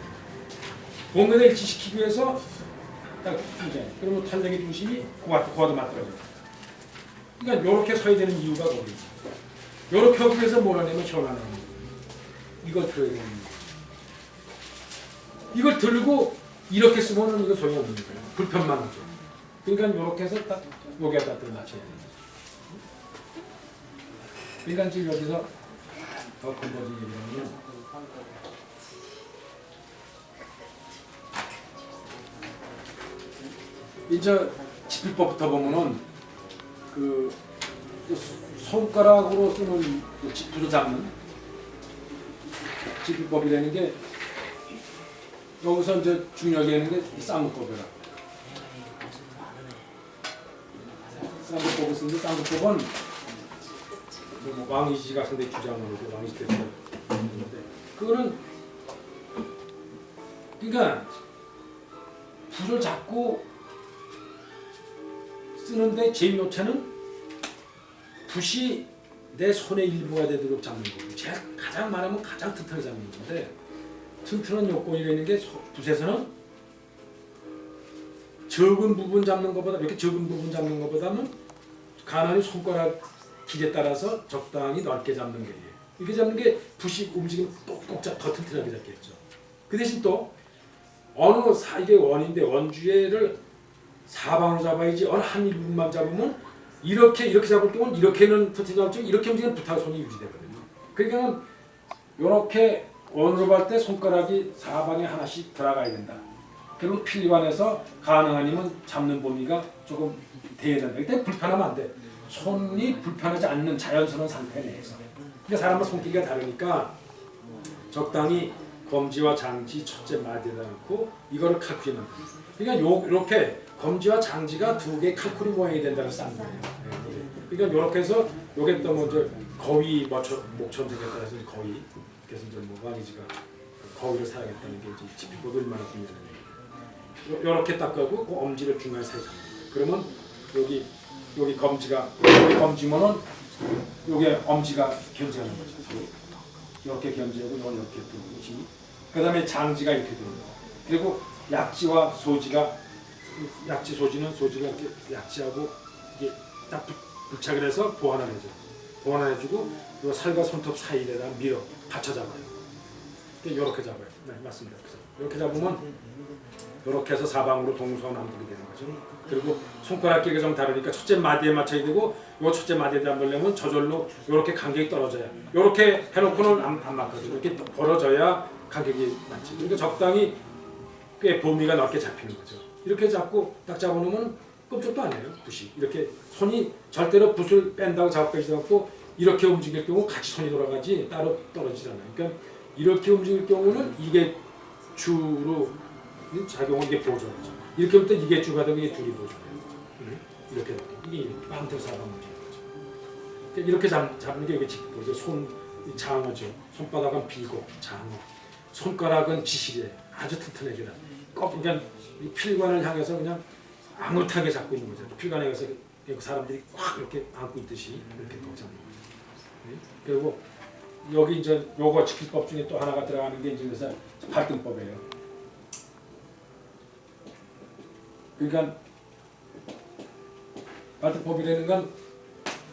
봉에다 일치시키기 위해서 딱 이제 그러면 탄력의 중심이 고와도 맞더라고요. 그러니까 이렇게 서야 되는 이유가 거기. 이렇게 하기 위해서 뭘 하냐면 현안을 이걸 들어야 되는 거예요. 이걸 들고 이렇게 쓰면은 이거 소용없는 거예요. 불편만 하죠. 그러니까 이렇게 해서 딱 여기에다 맞춰야 돼요. 그러니까 지금 여기서 더 근본적인 얘기를 하면 이제 지필법부터 보면은 그 손가락으로 쓰는 지필을 잡는 지필법이라는 게 여기서 이제 중요하게 하는 게 쌍구법이라고. 쌍구법을 쓰는데 쌍구법은 뭐 왕이지가 상대 주장으로 왕이지 때문에 그거는 그러니까 붓을 잡고 쓰는데 제일 요체는 붓이 내 손의 일부가 되도록 잡는 거고 제가 가장 말하면 가장 튼튼하게 잡는 건데 튼튼한 요건이라는 게 붓에서는 적은 부분 잡는 것보다 이렇게 적은 부분 잡는 것보다는 가난히 손가락 길에 따라서 적당히 넓게 잡는 거예요. 이렇게 잡는 게 붓이 움직이면 꼭꼭 더 튼튼하게 잡겠죠. 그 대신 또 이게 원인데 원주의를 사방으로 잡아야지 어느 한 일부분만 잡으면 이렇게 잡을 경우는 이렇게는 터치 잡죠. 이렇게 움직이면 부타손이 유지되거든요. 그러니까 이렇게 원으로 볼 때 손가락이 사방에 하나씩 들어가야 된다. 그리고 필관에서 가능하면 잡는 범위가 조금 돼야 된다. 이때 불편하면 안 돼. 손이 불편하지 않는 자연스러운 상태 내에서. 근데 사람은 손길이가 다르니까 적당히 검지와 장지 첫째 마디에다 놓고 이거를 칼쿠리만. 그러니까 이렇게 검지와 장지가 두 개 칼쿠리 모양이 된다는 싼 거예요. 그러니까 이렇게 해서 요게 또 먼저 거위 목처럼 생겼다 해서 거위. 그래서 이제 뭐 왕이지가 거위를 사야겠다는 게 이제 지피고도 얼마나 중요하는 얘기예요. 요렇게 닦고 그 엄지를 중간에 사이 잡는 거예요. 그러면 여기 검지가 여기 검지면은 요게 엄지가 견지하는 거죠. 이렇게 견지하고 이건 이렇게 들고 그다음에 장지가 이렇게 되는 거예요. 그리고 약지와 소지가 소지가 이렇게 약지하고 이게 딱 부착을 해서 보완해주고 이 살과 손톱 사이에다 밀어 받쳐 잡아요. 이렇게 잡아요. 네, 맞습니다. 이렇게 잡으면 이렇게 해서 사방으로 동서남북이 되는 거죠. 그리고 손가락 길이가 좀 다르니까 첫째 마디에 맞춰야 되고 이 첫째 마디에 안 벌려면 저절로 이렇게 간격이 떨어져야. 이렇게 해놓고는 안 맞거든요. 이렇게 벌어져야 간격이 맞지. 그러니까 적당히 꽤 범위가 넓게 잡히는 거죠. 이렇게 잡고 딱 잡아놓으면 끔찍도 안 해요. 붓이 이렇게 손이 절대로 붓을 뺀다고 작업하지 않고 이렇게 움직일 경우 같이 손이 돌아가지 따로 떨어지지 않아요. 그러니까 이렇게 움직일 경우는 이게 주로 작용은 이게 보조죠. 이렇게 할 때 이게 주가 되고 이게 둘이 보조예요. 이렇게 이게 마음대로 사람 움직이는 거죠. 이렇게 잡는 게 이게 보죠. 장어죠. 손바닥은 비고 장어. 손가락은 지시래. 아주 튼튼하게 다. 그러니까 필관을 향해서 그냥 앙긋하게 잡고 있는 거죠. 필관에 가서 사람들이 확 이렇게 안고 있듯이 이렇게 잡는 거죠. 그리고 여기 이제 요거 지킬법 중에 또 하나가 들어가는 게 이제 그래서 발등법이에요. 그러니까 발등법이라는 건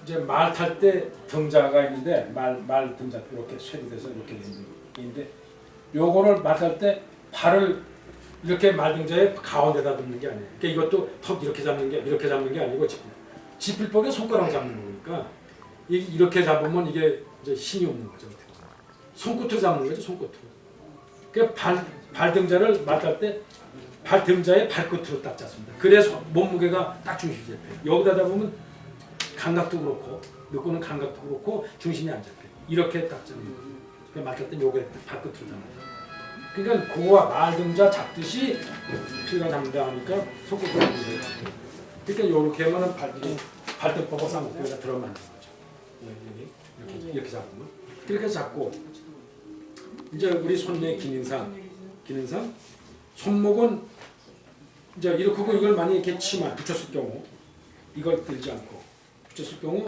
이제 말 탈 때 등자가 있는데 말 등자 이렇게 쇠돼서 이렇게 있는데 요거를 말 탈 때 발을 이렇게 말등자의 가운데다 놓는 게 아니에요. 그러니까 이것도 턱 이렇게 잡는 게 아니고 지필법에 손가락 잡는 거니까 이렇게 잡으면 이게 이제 힘이 없는 거죠. 손끝으로 잡는 거죠. 손끝으로. 그러니까 발등자를 말할 때 발등자의 발끝으로 딱 잡습니다. 그래서 몸무게가 딱 중심이 잡혀요. 여기다 잡으면 감각도 그렇고 느끼는 감각도 그렇고 중심이 안 잡혀요. 이렇게 딱 잡는 거예요. 그러니까 말할 때 요게 발끝으로 잡는 거예요. 그러니까 그거와 말등자 잡듯이 필가 잡는다 하니까 손끝으로 잡는 거예요. 그러니까 요렇게 하면은 발등법과 쌍꺼풀가 들어맞는 거죠. 이렇게 잡으면 그렇게 잡고 이제 우리 손의 기능상 손목은 이제 이렇게 하고 이걸 만약에 이렇게 치마 붙였을 경우 이걸 들지 않고 붙였을 경우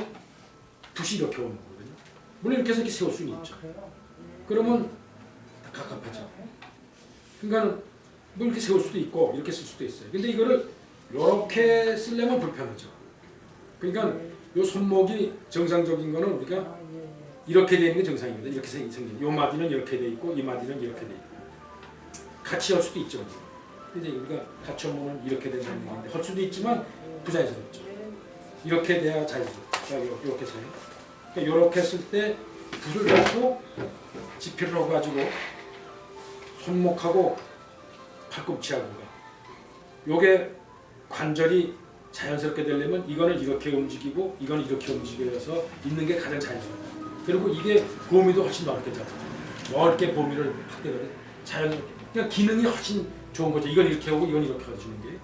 붓이 이렇게 오는 거거든요. 물론 이렇게 해서 이렇게 세울 수는 있죠. 그러면 갑갑하죠. 그러니까 뭐 이렇게 세울 수도 있고 이렇게 쓸 수도 있어요. 근데 이거를 이렇게 쓰려면 불편하죠. 그러니까 요 손목이 정상적인 거는 우리가 이렇게 되는 게 정상입니다. 이렇게 생긴. 요 마디는 이렇게 돼 있고 이 마디는 이렇게 돼 있고. 같이 할 수도 있죠. 근데 우리가 같이 하면 이렇게 된다는 얘기인데 할 수도 있지만 부자연스럽죠. 이렇게 돼야 자연스럽죠. 이렇게 해서. 그러니까 이렇게 했을 때 붓을 잡고 지피를 하고 가지고 손목하고 팔꿈치하고가 요게 관절이 자연스럽게 되려면 이거는 이렇게 움직이고 이거는 이렇게 움직여서 있는 게 가장 자연스럽다. 그리고 이게 범위도 훨씬 넓게 잡아요. 넓게 범위를 확대를 자연스럽게. 그러니까 기능이 훨씬 좋은 거죠. 이건 이렇게 하고 이건 이렇게 해주는 게.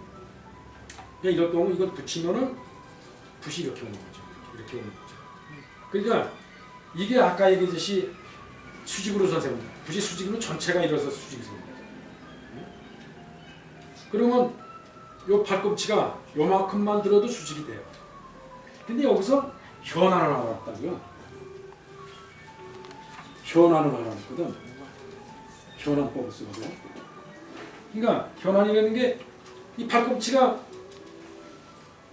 그러니까 이럴 경우 이걸 붙이면은 붓이 이렇게 오는 거죠. 이렇게 오는 거죠. 그러니까 이게 아까 얘기했듯이 수직으로 선생입니다. 붓이 수직으로 전체가 일어서 수직이 생깁니다. 그러면 요 팔꿈치가 요만큼만 들어도 수직이 돼요. 근데 여기서 현안을 알았다고요. 현안을 알았거든. 현안법을 쓰거든. 그러니까 현안이라는 게 이 팔꿈치가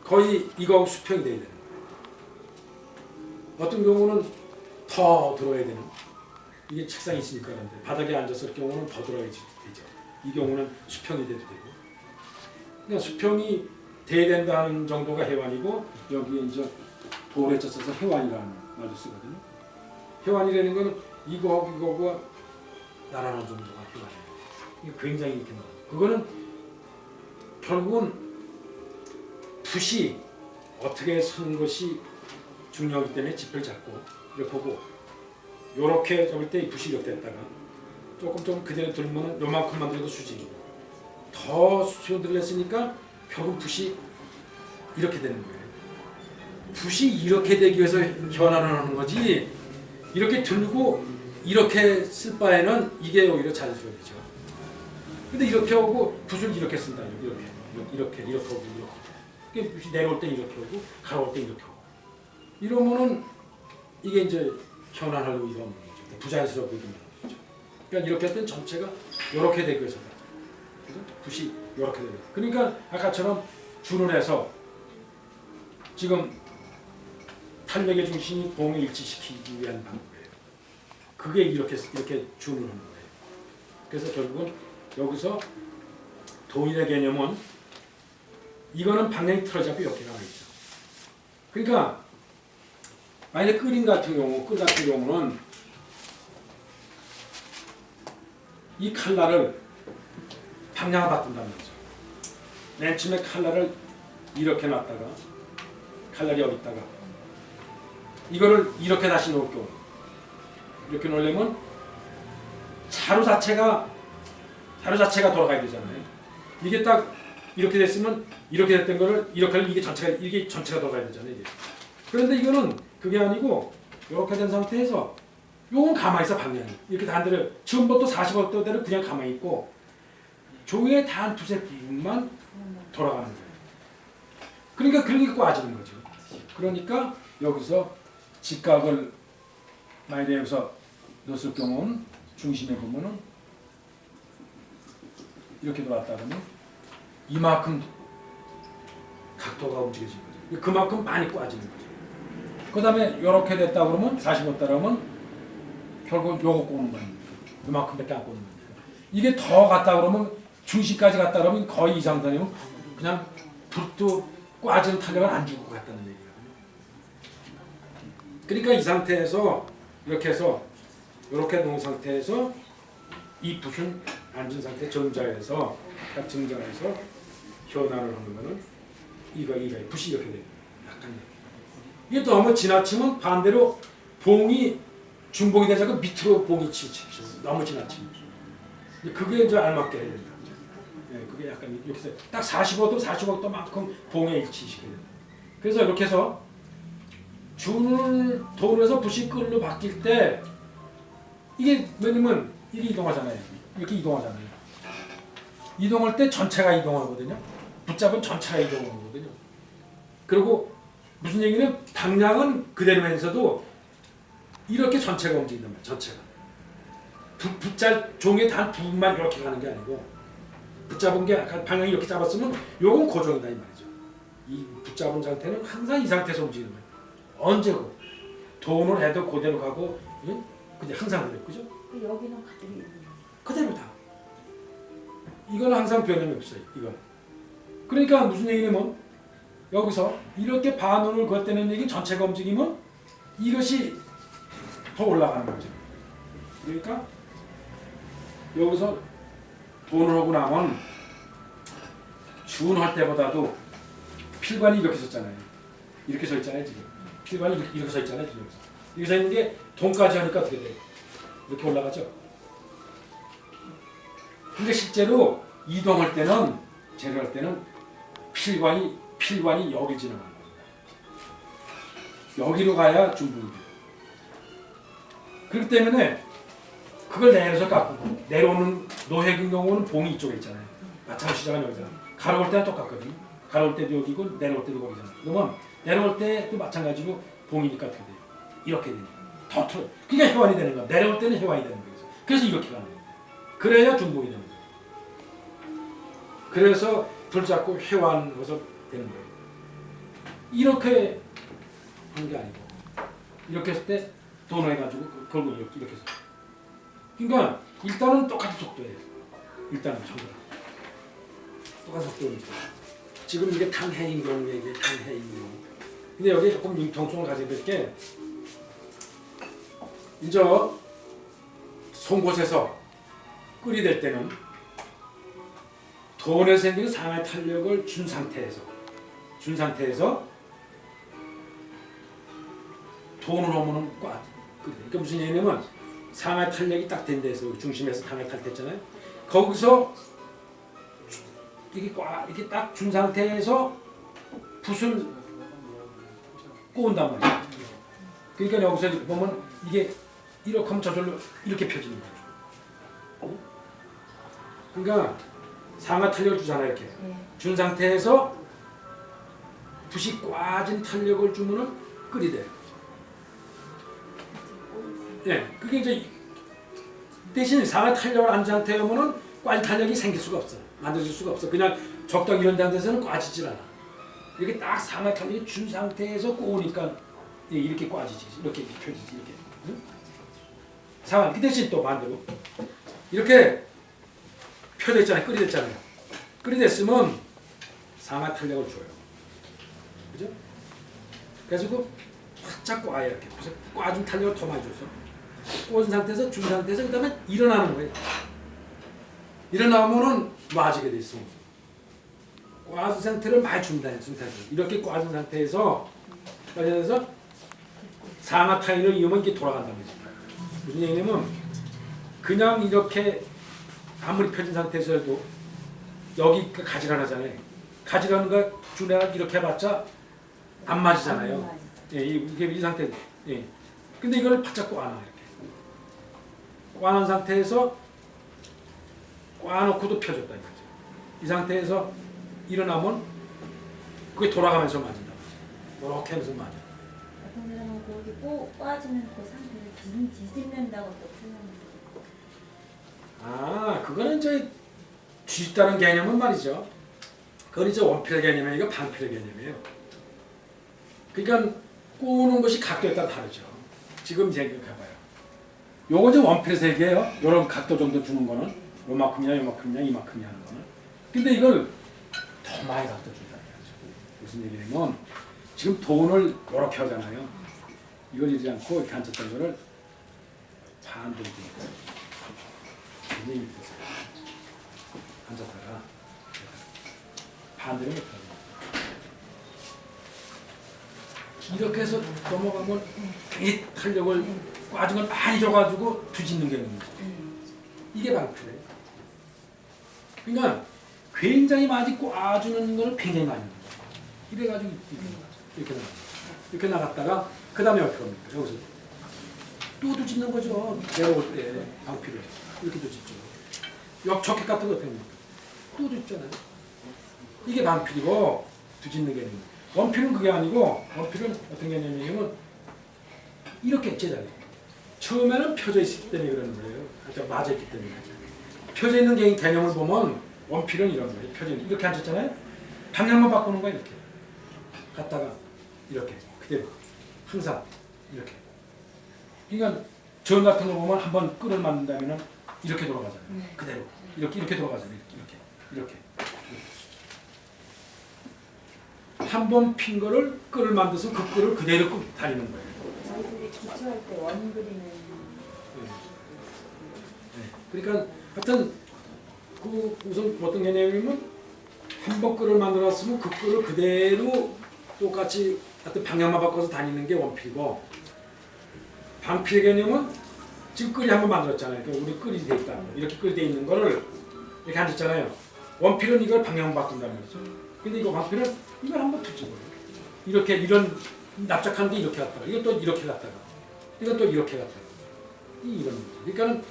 거의 이거하고 수평이 돼야 되는 거예요. 어떤 경우는 더 들어야 되는. 이게 책상이 있으니까 그런데 바닥에 앉았을 경우는 더 들어야지 되죠. 이 경우는 수평이 돼도 되고. 그러니까 수평이 돼야 된다는 정도가 해완이고 여기에 이제 돌에 젖어서 해완이라는 말도 쓰거든요. 해완이라는 거는 이거하고 나란한 정도가 해완이에요. 이게 굉장히 이렇게 나와요. 그거는 결국은 붓이 어떻게 서는 것이 중요하기 때문에 짚을 잡고 이렇게 보고 요렇게 잡을 때 이 붓이 이렇게 됐다가 조금 그대로 들면 요만큼만 들어도 수직이고 더 수직으로 들렸으니까 결국 붓이 이렇게 되는 거예요. 붓이 이렇게 되기 위해서 변화를 하는 거지 이렇게 들고 이렇게 쓸 바에는 이게 오히려 자연스러워지죠. 근데 이렇게 하고 붓을 이렇게 쓴다. 이렇게 하고 이렇게 붓이 내려올 때 이렇게 하고 가라올 때 이렇게 하고 이러면은 이게 이제 현안할 의의가 없는 거죠. 부자연스러워 보이게 만드는 거죠. 그러니까 이렇게 할 땐 전체가 이렇게 되기 위해서 그죠? 붓이 이렇게 되고 그러니까 아까처럼 준을 해서 지금 탄력의 중심이 봉에 일치시키기 위한 방법이에요. 그게 이렇게 준을 하는 거예요. 그래서 결국은 여기서 동일의 개념은 이거는 방향이 틀어잡고 이렇게 나와 있죠. 그러니까 만약에 끓 같은 경우는 이 칼날을 방향을 바꾼다는 거죠. 맨 처음에 칼날을 이렇게 놨다가 칼날이 여기 있다가 이거를 이렇게 다시 놓을 경우 이렇게 놓으려면 자루 자체가 돌아가야 되잖아요. 이게 딱 이렇게 됐으면 이렇게 됐던 거를 이렇게 하면 이게 전체가 돌아가야 되잖아요. 이게. 그런데 이거는 그게 아니고 이렇게 된 상태에서 요건 가만히 있어 방향이 이렇게 반대로 처음부터 45도대로 그냥 가만히 있고 종이의 단 두세 부분만 돌아가는 거예요. 그러니까 그렇게 꽈지는 거죠. 그러니까 여기서 직각을 만약에 여기서 넣었을 경우는 중심에 보면은 이렇게 돌았다 그러면 이만큼 각도가 움직여진 거죠. 그만큼 많이 꽈지는 거죠. 그 다음에 이렇게 됐다 그러면 45도 그러면 결국 요거 꼬는 거예요. 이만큼밖에 안 꼬는 거예요. 이게 더 갔다 그러면 중심까지 갔다 그러면 거의 이 상태면 그냥 불도 꽈지는 탄력을 안 주고 갔다는 얘기거든요. 그러니까 이 상태에서 이렇게 해서 이렇게 놓은 상태에서 이 붓은 앉은 상태 정자에서 현안을 하는 거는 이거예요. 붓이 이렇게 돼요. 약간 이게 너무 지나치면 반대로 봉이 중봉이 되지 않고 밑으로 봉이 치죠. 너무 지나치면 그게 이제 알맞게 해야 된다. 네, 그게 약간 이렇게 해서 딱 45도만큼 봉에 일치시켜야 된다. 그래서 이렇게 해서 줄을 돌려서 붓이 끌로 바뀔 때 이게 왜냐면 이게 이동하잖아요. 이렇게 이동하잖아요. 이동할 때 전체가 이동하거든요. 붙잡은 전체가 이동하거든요. 그리고 무슨 얘기는 방향은 그대로면서도 이렇게 전체가 움직인단 말이에요. 전체가. 종의 단 부분만 이렇게 가는 게 아니고 붙잡은 게 아까 방향이 이렇게 잡았으면 요건 고정이다 이 말이죠. 이 붙잡은 상태는 항상 이 상태에서 움직이는 거예요. 언제고 돈을 해도 그대로 가고 근데 항상 그래요. 그죠? 여기는 그대로 다. 이건 항상 변함이 없어요. 이건. 그러니까 무슨 얘기냐면 여기서 이렇게 반원을 걷대는 얘기 전체가 움직이면 이것이 더 올라가는 거죠. 그러니까 여기서 돈을 하고 나면 준할 때보다도 필관이 이렇게 섰잖아요. 이렇게 서 있잖아요 지금. 필관이 이렇게 서 있잖아요 지금. 이렇게 서 있는 게 돈까지 하니까 어떻게 돼요? 이렇게 올라가죠. 근데 실제로 이동할 때는 제로할 때는 필관이 여기 지나가는 겁니다. 여기로 가야 중분이 돼요. 그렇기 때문에 그걸 내려서 깎고 내려오는 노획인 경우는 봉이 이쪽에 있잖아요. 마찬가지 시작은 여기잖아. 가로올 때는 똑같거든요. 가로올 때도 여기고 내려올 때도 거기잖아. 그러면 내려올 때도 마찬가지로 봉이니까 어떻게 돼요? 이렇게 되니까 더 틀어. 그러니까 해완이 되는 거야. 내려올 때는 해완이 되는 거예요. 그래서 이렇게 가는 거예요. 그래야 중봉이 되는 거예요. 그래서 불 잡고 해완해서 되는 거예요. 이렇게 하는 게 아니고 이렇게 했을 때 돈을 해가지고 결국 이렇게 해서. 그러니까 일단은 똑같은 속도예요. 일단은 전부 다 똑같은 속도로 움직여. 지금 이게 탄해인 경우 얘기해. 탄해인 경우. 근데 여기 조금 융통성을 가지게 될 게 이제 송곳에서 끓이 될 때는 돈에 생기는 상하 탄력을 준 상태에서 돈을 오면은 꽉 끓이. 그러니까 무슨 얘기냐면 상하 탄력이 딱 된 데서 중심에서 상하 탈 때잖아요. 거기서 이게 딱 준 상태에서 붓을 꼬은단 말이에요. 그러니까 여기서 보면 이게 이렇게 하면 저절로 이렇게 펴지는 거죠. 그러니까 상하 탄력을 주잖아요. 이렇게 준 상태에서 붓이 꽈진 탄력을 주면은 끓이대요. 예, 그게 이제 대신 상하 탄력을 안 준 상태면은 꽈진 탄력이 생길 수가 없어. 만들어질 수가 없어. 그냥 적당 이런 데서는 꽈지질 않아. 이렇게 딱 상하 탄력이 준 상태에서 꼬우니까 이렇게 꽈지지. 이렇게 펴지지. 이렇게. 응? 상하. 그 대신 또 반대로 이렇게 펴졌잖아요. 끓이됐잖아요. 끓이됐으면 상하 탄력을 줘요. 그죠? 그래가지고 바짝 꽈요. 이렇게. 그래서 꽈준 탄력을 더 많이 줘서 꼬은 상태에서 준 상태에서 그 다음에 일어나는 거예요. 일어나면은 놔지게 돼 있어. 꽈준 상태를 많이 준다. 이렇게 꽈준 상태에서 상하 타인을 이으면 이게 돌아간다는 거지. 무슨 얘기냐면 그냥 이렇게 아무리 펴진 상태에서도 여기 가지런하잖아요. 가지런한 거 준애가 이렇게 해봤자 안 맞으잖아요. 예, 이게 이 상태. 예. 근데 이걸 바짝 꽈놔 이렇게. 꽈놓은 상태에서 꽈놓고도 펴줬다 이거죠. 이 상태에서 일어나면 그게 돌아가면서 맞는다. 이렇게 하면서 맞아. 어떤 사람은 거기 꽈지면 그 상태를 뒤집는다고 또 표현합니다. 아, 그거는 이제 뒤집다는 개념은 말이죠. 그건 이제 원필의 개념이 이거 반필의 개념이에요. 그러니까 꼬는 것이 각도에 따라 다르죠. 지금 생각해봐요. 요거 이제 원필의 세계예요. 요런 각도 정도 주는 거는 요만큼이냐 요만큼이냐 이만큼이냐 하는 거는. 근데 이걸 더 많이 각도 준다. 무슨 얘기냐면 지금 돈을 요렇게 하잖아요. 이걸 이러지 않고 이렇게 앉았던 거를 반대로 굉장히 밑에서 앉았다가 반대로 못하고 이렇게 해서 넘어가면 이 탄력을 꽈준 걸 많이 줘가지고 뒤집는 게 있는 거죠. 이게 방패예요. 그러니까 굉장히 많이 꽈주는 걸 굉장히 많이 넣는 거예요. 이래가지고 이렇게 나갔다가 그 다음에 어떻게 합니까? 여기서 또 뒤집는 거죠. 내려올 때 방패를 이렇게 뒤집죠. 역적객 같은 거 어떻게 합니까? 또 뒤집잖아요. 이게 방필이고 뒤집는 개념. 원필은 그게 아니고 원필은 어떤 개념이냐면 이렇게 제자리. 처음에는 펴져 있기 때문에 그러는 거예요. 그러니까 맞아 있기 때문에. 펴져 있는 개념을 보면 원필은 이런 거예요. 펴져 있는 이렇게 앉았잖아요. 방향만 바꾸는 거예요. 이렇게 갔다가 이렇게 그대로 항상 이렇게. 그러니까 전 같은 거 보면 한번 끈을 만든다면은 이렇게 돌아가잖아요. 그대로 이렇게 돌아가잖아요. 이렇게. 한 번 핀 거를 끈을 만들어서 그 끈을 그대로 끄고 다니는 거예요. 저희들이 기초할 때 원 그리는. 네. 그러니까 하여튼 그 우선 어떤 개념이면 한 번 끈을 만들었으면 그 끈을 그대로 똑같이 하여튼 방향만 바꿔서 다니는 게 원필이고 방필의 개념은 지금 끈이 한 번 만들었잖아요. 그러니까 우리 끈이 돼 있다. 이렇게 끈이 돼 있는 거를 이렇게 앉았잖아요. 원필은 이걸 방향 바꾼다는 거죠. 근데 이거 방필은 이걸 한번 뒤집어요. 이렇게 이런 납작한 게 이렇게 갔다가 이것도 이렇게 갔다가 이것도 이렇게 갔다가 이런 거죠. 그러니까는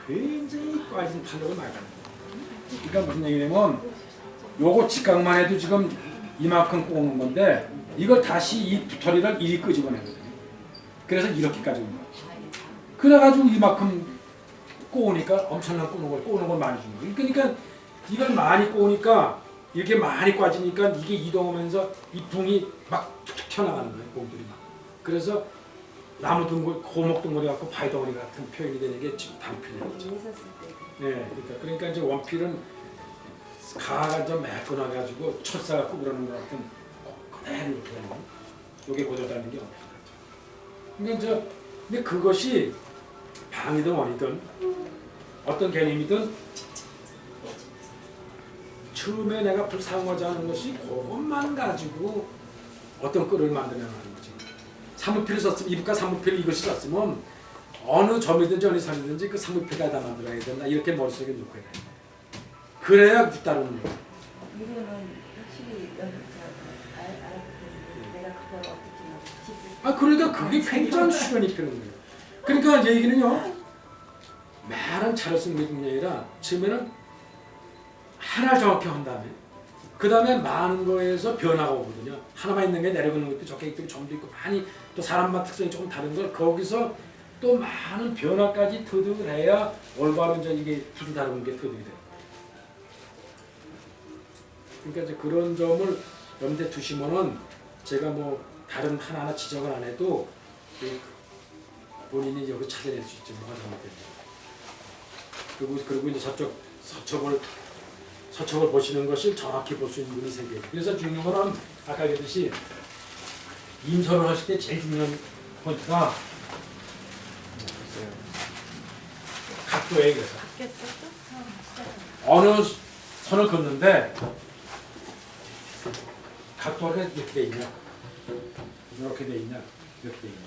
굉장히 꽈진 탄력을 많이 받는 거예요. 그러니까 무슨 얘기냐면 요거 직각만 해도 지금 이만큼 꼬는 건데 이걸 다시 이 털이를 이리 끄집어내거든요. 그래서 이렇게까지 온 거예요. 그래가지고 이만큼 꼬우니까 엄청난 꼬는 걸 많이 주는 거예요. 그러니까 이걸 많이 꼬우니까 이렇게 많이 꽈지니까 이게 이동하면서 이 붕이 막 툭툭 튀어나가는 거예요. 봉들이 막. 그래서 나무 둥글 고목 둥글이 갖고 바위 덩어리 같은 표현이 되는 게 지금 단필이죠. 있었을 때. 네, 그러니까 이제 원필은 가가 좀 매끈해 가지고 철사 갖고 그러는 것 같은 그대로 이렇게 되는 요게 고조되는 게 원필 같죠. 그러니까 근데 그것이 방이든 원이든 어떤 개념이든 처음에 내가 불사용하자 하는 것이 그것만 가지고 어떤 끈을 만들어내는 거지. 사무필을 썼으면 이북과 사무필을 이것이 썼으면 어느 점이든지 어느 선이든지 그 사무필에다 만들어야 된다. 이렇게 머릿속에 놓고 해야 돼. 그래야 뒤따르는 거야. 이거는 확실히 알았기 때문에 내가 그걸 어떻게 짚을 아 그러니까 그게 굉장히 수련이 필요한 거예요. 그러니까 이제 얘기는요. 많은 차를 쓰는 게 아니라 처음에는 하나를 정확히 한 다음에 그 다음에 많은 거에서 변화가 오거든요. 하나만 있는 게 내려오는 것도 적게 있고 점도 있고 많이 또 사람마다 특성이 조금 다른 걸 거기서 또 많은 변화까지 터득을 해야 올바른 저 이게 둘이 다른 게 터득이 돼요. 그러니까 이제 그런 점을 염두에 두시면은 제가 뭐 다른 하나하나 지적을 안 해도 본인이 여기 찾아낼 수 있죠. 뭐가 잘못됐는지. 그리고 이제 저쪽 서척을 보시는 것을 정확히 볼 수 있는 눈이 세 개. 그래서 중요한 거는 아까 얘기했듯이 임선을 하실 때 제일 중요한 포인트가 각도예요. 그래서 어느 선을 긋는데 각도가 이렇게 돼 있냐, 이렇게 돼 있냐, 이렇게 돼 있냐.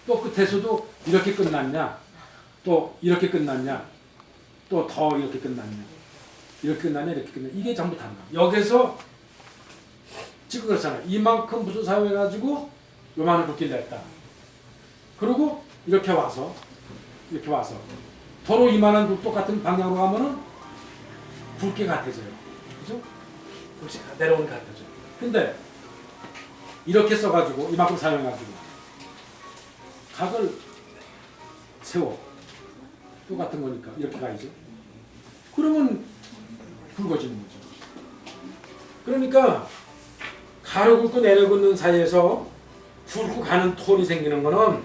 또 끝에서도 이렇게 끝났냐, 또 이렇게 끝났냐, 또 더 이렇게 끝났냐. 이렇게 끝나냐 이렇게 끝나냐 이게 전부 달라. 여기서 지금 그렇잖아요. 이만큼 무슨 사용해가지고 요만한 굵기를 냈다. 그리고 이렇게 와서 도로 이만한 똑같은 방향으로 가면은 굵기가 같아져요. 그죠? 그렇지 내려오는 게 같아져요. 근데 이렇게 써가지고 이만큼 사용해가지고 각을 세워 똑같은 거니까 이렇게 가야죠. 그러면 굵어지는 거죠. 그러니까 가로 굵고 내려 긋는 사이에서 굵고 가는 톤이 생기는 거는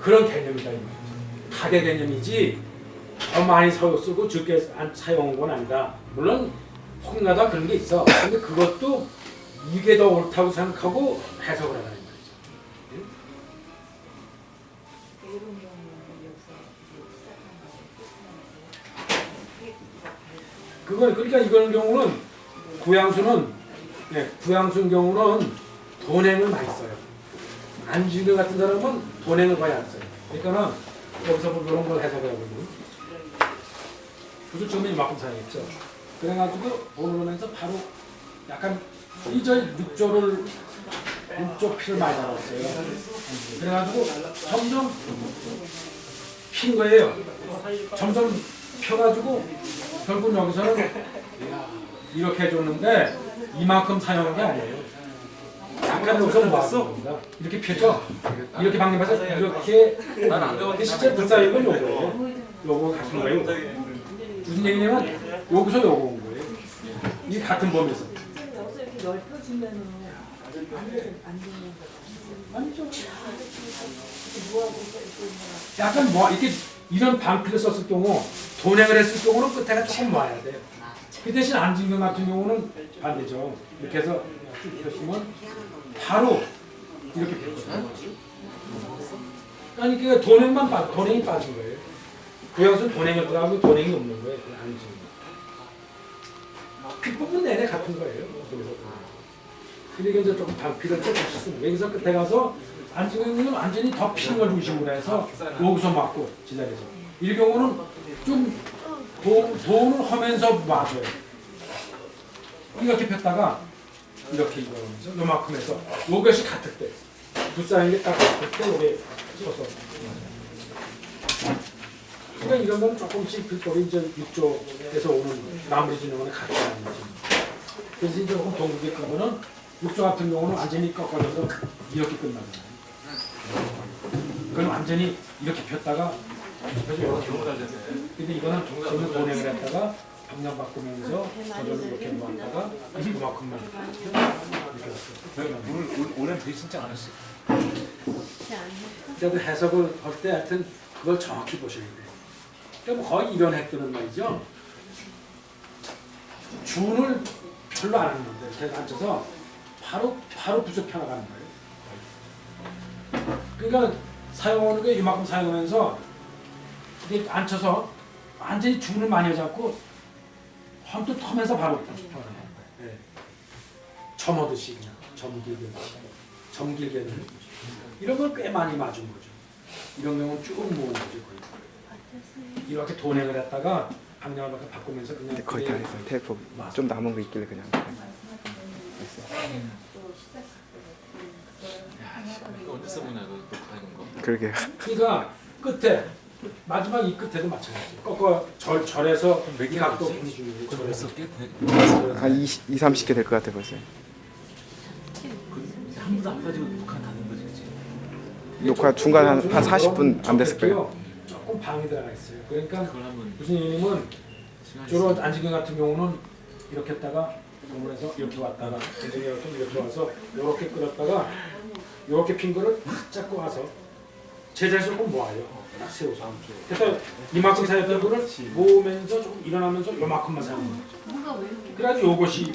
그런 개념이다. 각의 개념이지 더 많이 쓰고 적게 사용한 건 아니다. 물론 혹나다 그런 게 있어. 근데 그것도 이게 더 옳다고 생각하고 해석을 하라는 말이죠. 이런 경우는 여기서 시작한 거고 그건 그러니까 이런 경우는 구양수는 경우는 돈행을 많이 써요. 안진경 같은 사람은 돈행을 거의 안 써요. 그러니까는 여기서 뭐 이런 걸 해석해 보면 구슬점이 이만큼 사용했죠. 그래가지고 오르면서 바로 약간 이저 6조 피를 많이 달았어요. 그래가지고 점점 핀 거예요. 점점 펴가지고 결국 여기서는 이렇게 해줬는데 이만큼 사용한 게 아니에요. 약간 여기서 모았어. 이렇게 펴죠. 이렇게 방향해서 이렇게. 근데 실제 불사의 건 요거예요. 요거 같은 거예요. 무슨 얘기냐면 여기서 요거 온 거예요. 이게 같은 범위에서. 여기서 이렇게 넓혀주면은 안 되는 아니죠. 약간 뭐 이렇게 이런 방피를 썼을 경우 돈행을 했을 경우는 끝에가 조금 모아야 돼요. 그 대신 안진경 같은 경우는 반대죠. 이렇게 해서 쭉 폈으면 바로 이렇게 폈거든요. 그러니까 돈행이 빠진 거예요. 구양수는 돈행을 들어가고 돈행이 없는 거예요. 안진경. 핏부분 내내 같은 거예요. 그러니까 이제 조금 방피를 조금 쓰는 거예요. 여기서 끝에 가서 안진경은 완전히 더 피는 걸 중심으로 해서 여기서 맞고 제자리에서. 이 경우는 좀 도움을 하면서 맞아요. 이렇게 폈다가 이렇게 이거면서 요만큼 해서 요것이 같을 때 불쌍한 게 딱 같을 때 요게 써서 그러니까 이런 건 조금씩 비법이 이제 육조에서 오는 나머지 짓는 거는 같이 하는 거지. 그래서 이제 조금 동국의 거는 육조 같은 경우는 완전히 꺾어져서 이렇게 끝나잖아요. 그건 완전히 이렇게 폈다가 그래서 이렇게 근데 이거는 저는 보냉을 했다가 방향 바꾸면서 저절로 이렇게 놓았다가 이만큼만 이렇게 했어요. 오랜 비 진짜 안 했어요. 하지 않을까? 그래도 해석을 할 때 하여튼 그걸 정확히 보셔야 돼요. 그러니까 뭐 거의 이런 핵들은 말이죠. 준을 별로 안 하는 건데 이렇게 앉아서 바로 부족해 나가는 거예요. 그러니까 사용하는 게 이만큼 사용하면서 이게 앉혀서 완전히 준을 많이 하지 않고 험도 터면서 바로 부족해 나가는 거예요. 네. 점어듯이 그냥 점길게는 이런 걸 꽤 많이 맞은 거죠. 이런 경우는 쭉 모은 거죠 거의. 이렇게 돈행을 했다가 방향을 이렇게 바꾸면서 그냥 근데 거의 다 했어요. 테이프 좀 남은 거 있길래 그냥. 이거 언제 써보냐 그 녹화하는 거. 그러게요. 그러니까 끝에 마지막 이 끝에도 마찬가지예요. 꺾어 절에서 이 각도 굉장히 중요해요. 그럼 절에서. 벌써 꽤 돼. 한 20, 30개 될 것 같아 벌써. 한 번도 안 빠지고 녹화 다는 거지 지금. 녹화 중간 한 40분 안 됐을 거예요. 조금 방이 들어가 있어요. 그러니까 그걸 한번 무슨 얘기냐면 시간이 주로 있으면 안진경 같은 경우는 이렇게 했다가 동물에서 이렇게 왔다가 안진경이 이렇게 와서 이렇게 끌었다가 이렇게 핀 거를 확 잡고 와서 제자리에서 조금 모아요. 딱 세워서. 그래서 이만큼 사용했던 거를 모으면서 조금 일어나면서 요만큼만 사용하는 거죠. 그래가지고 요것이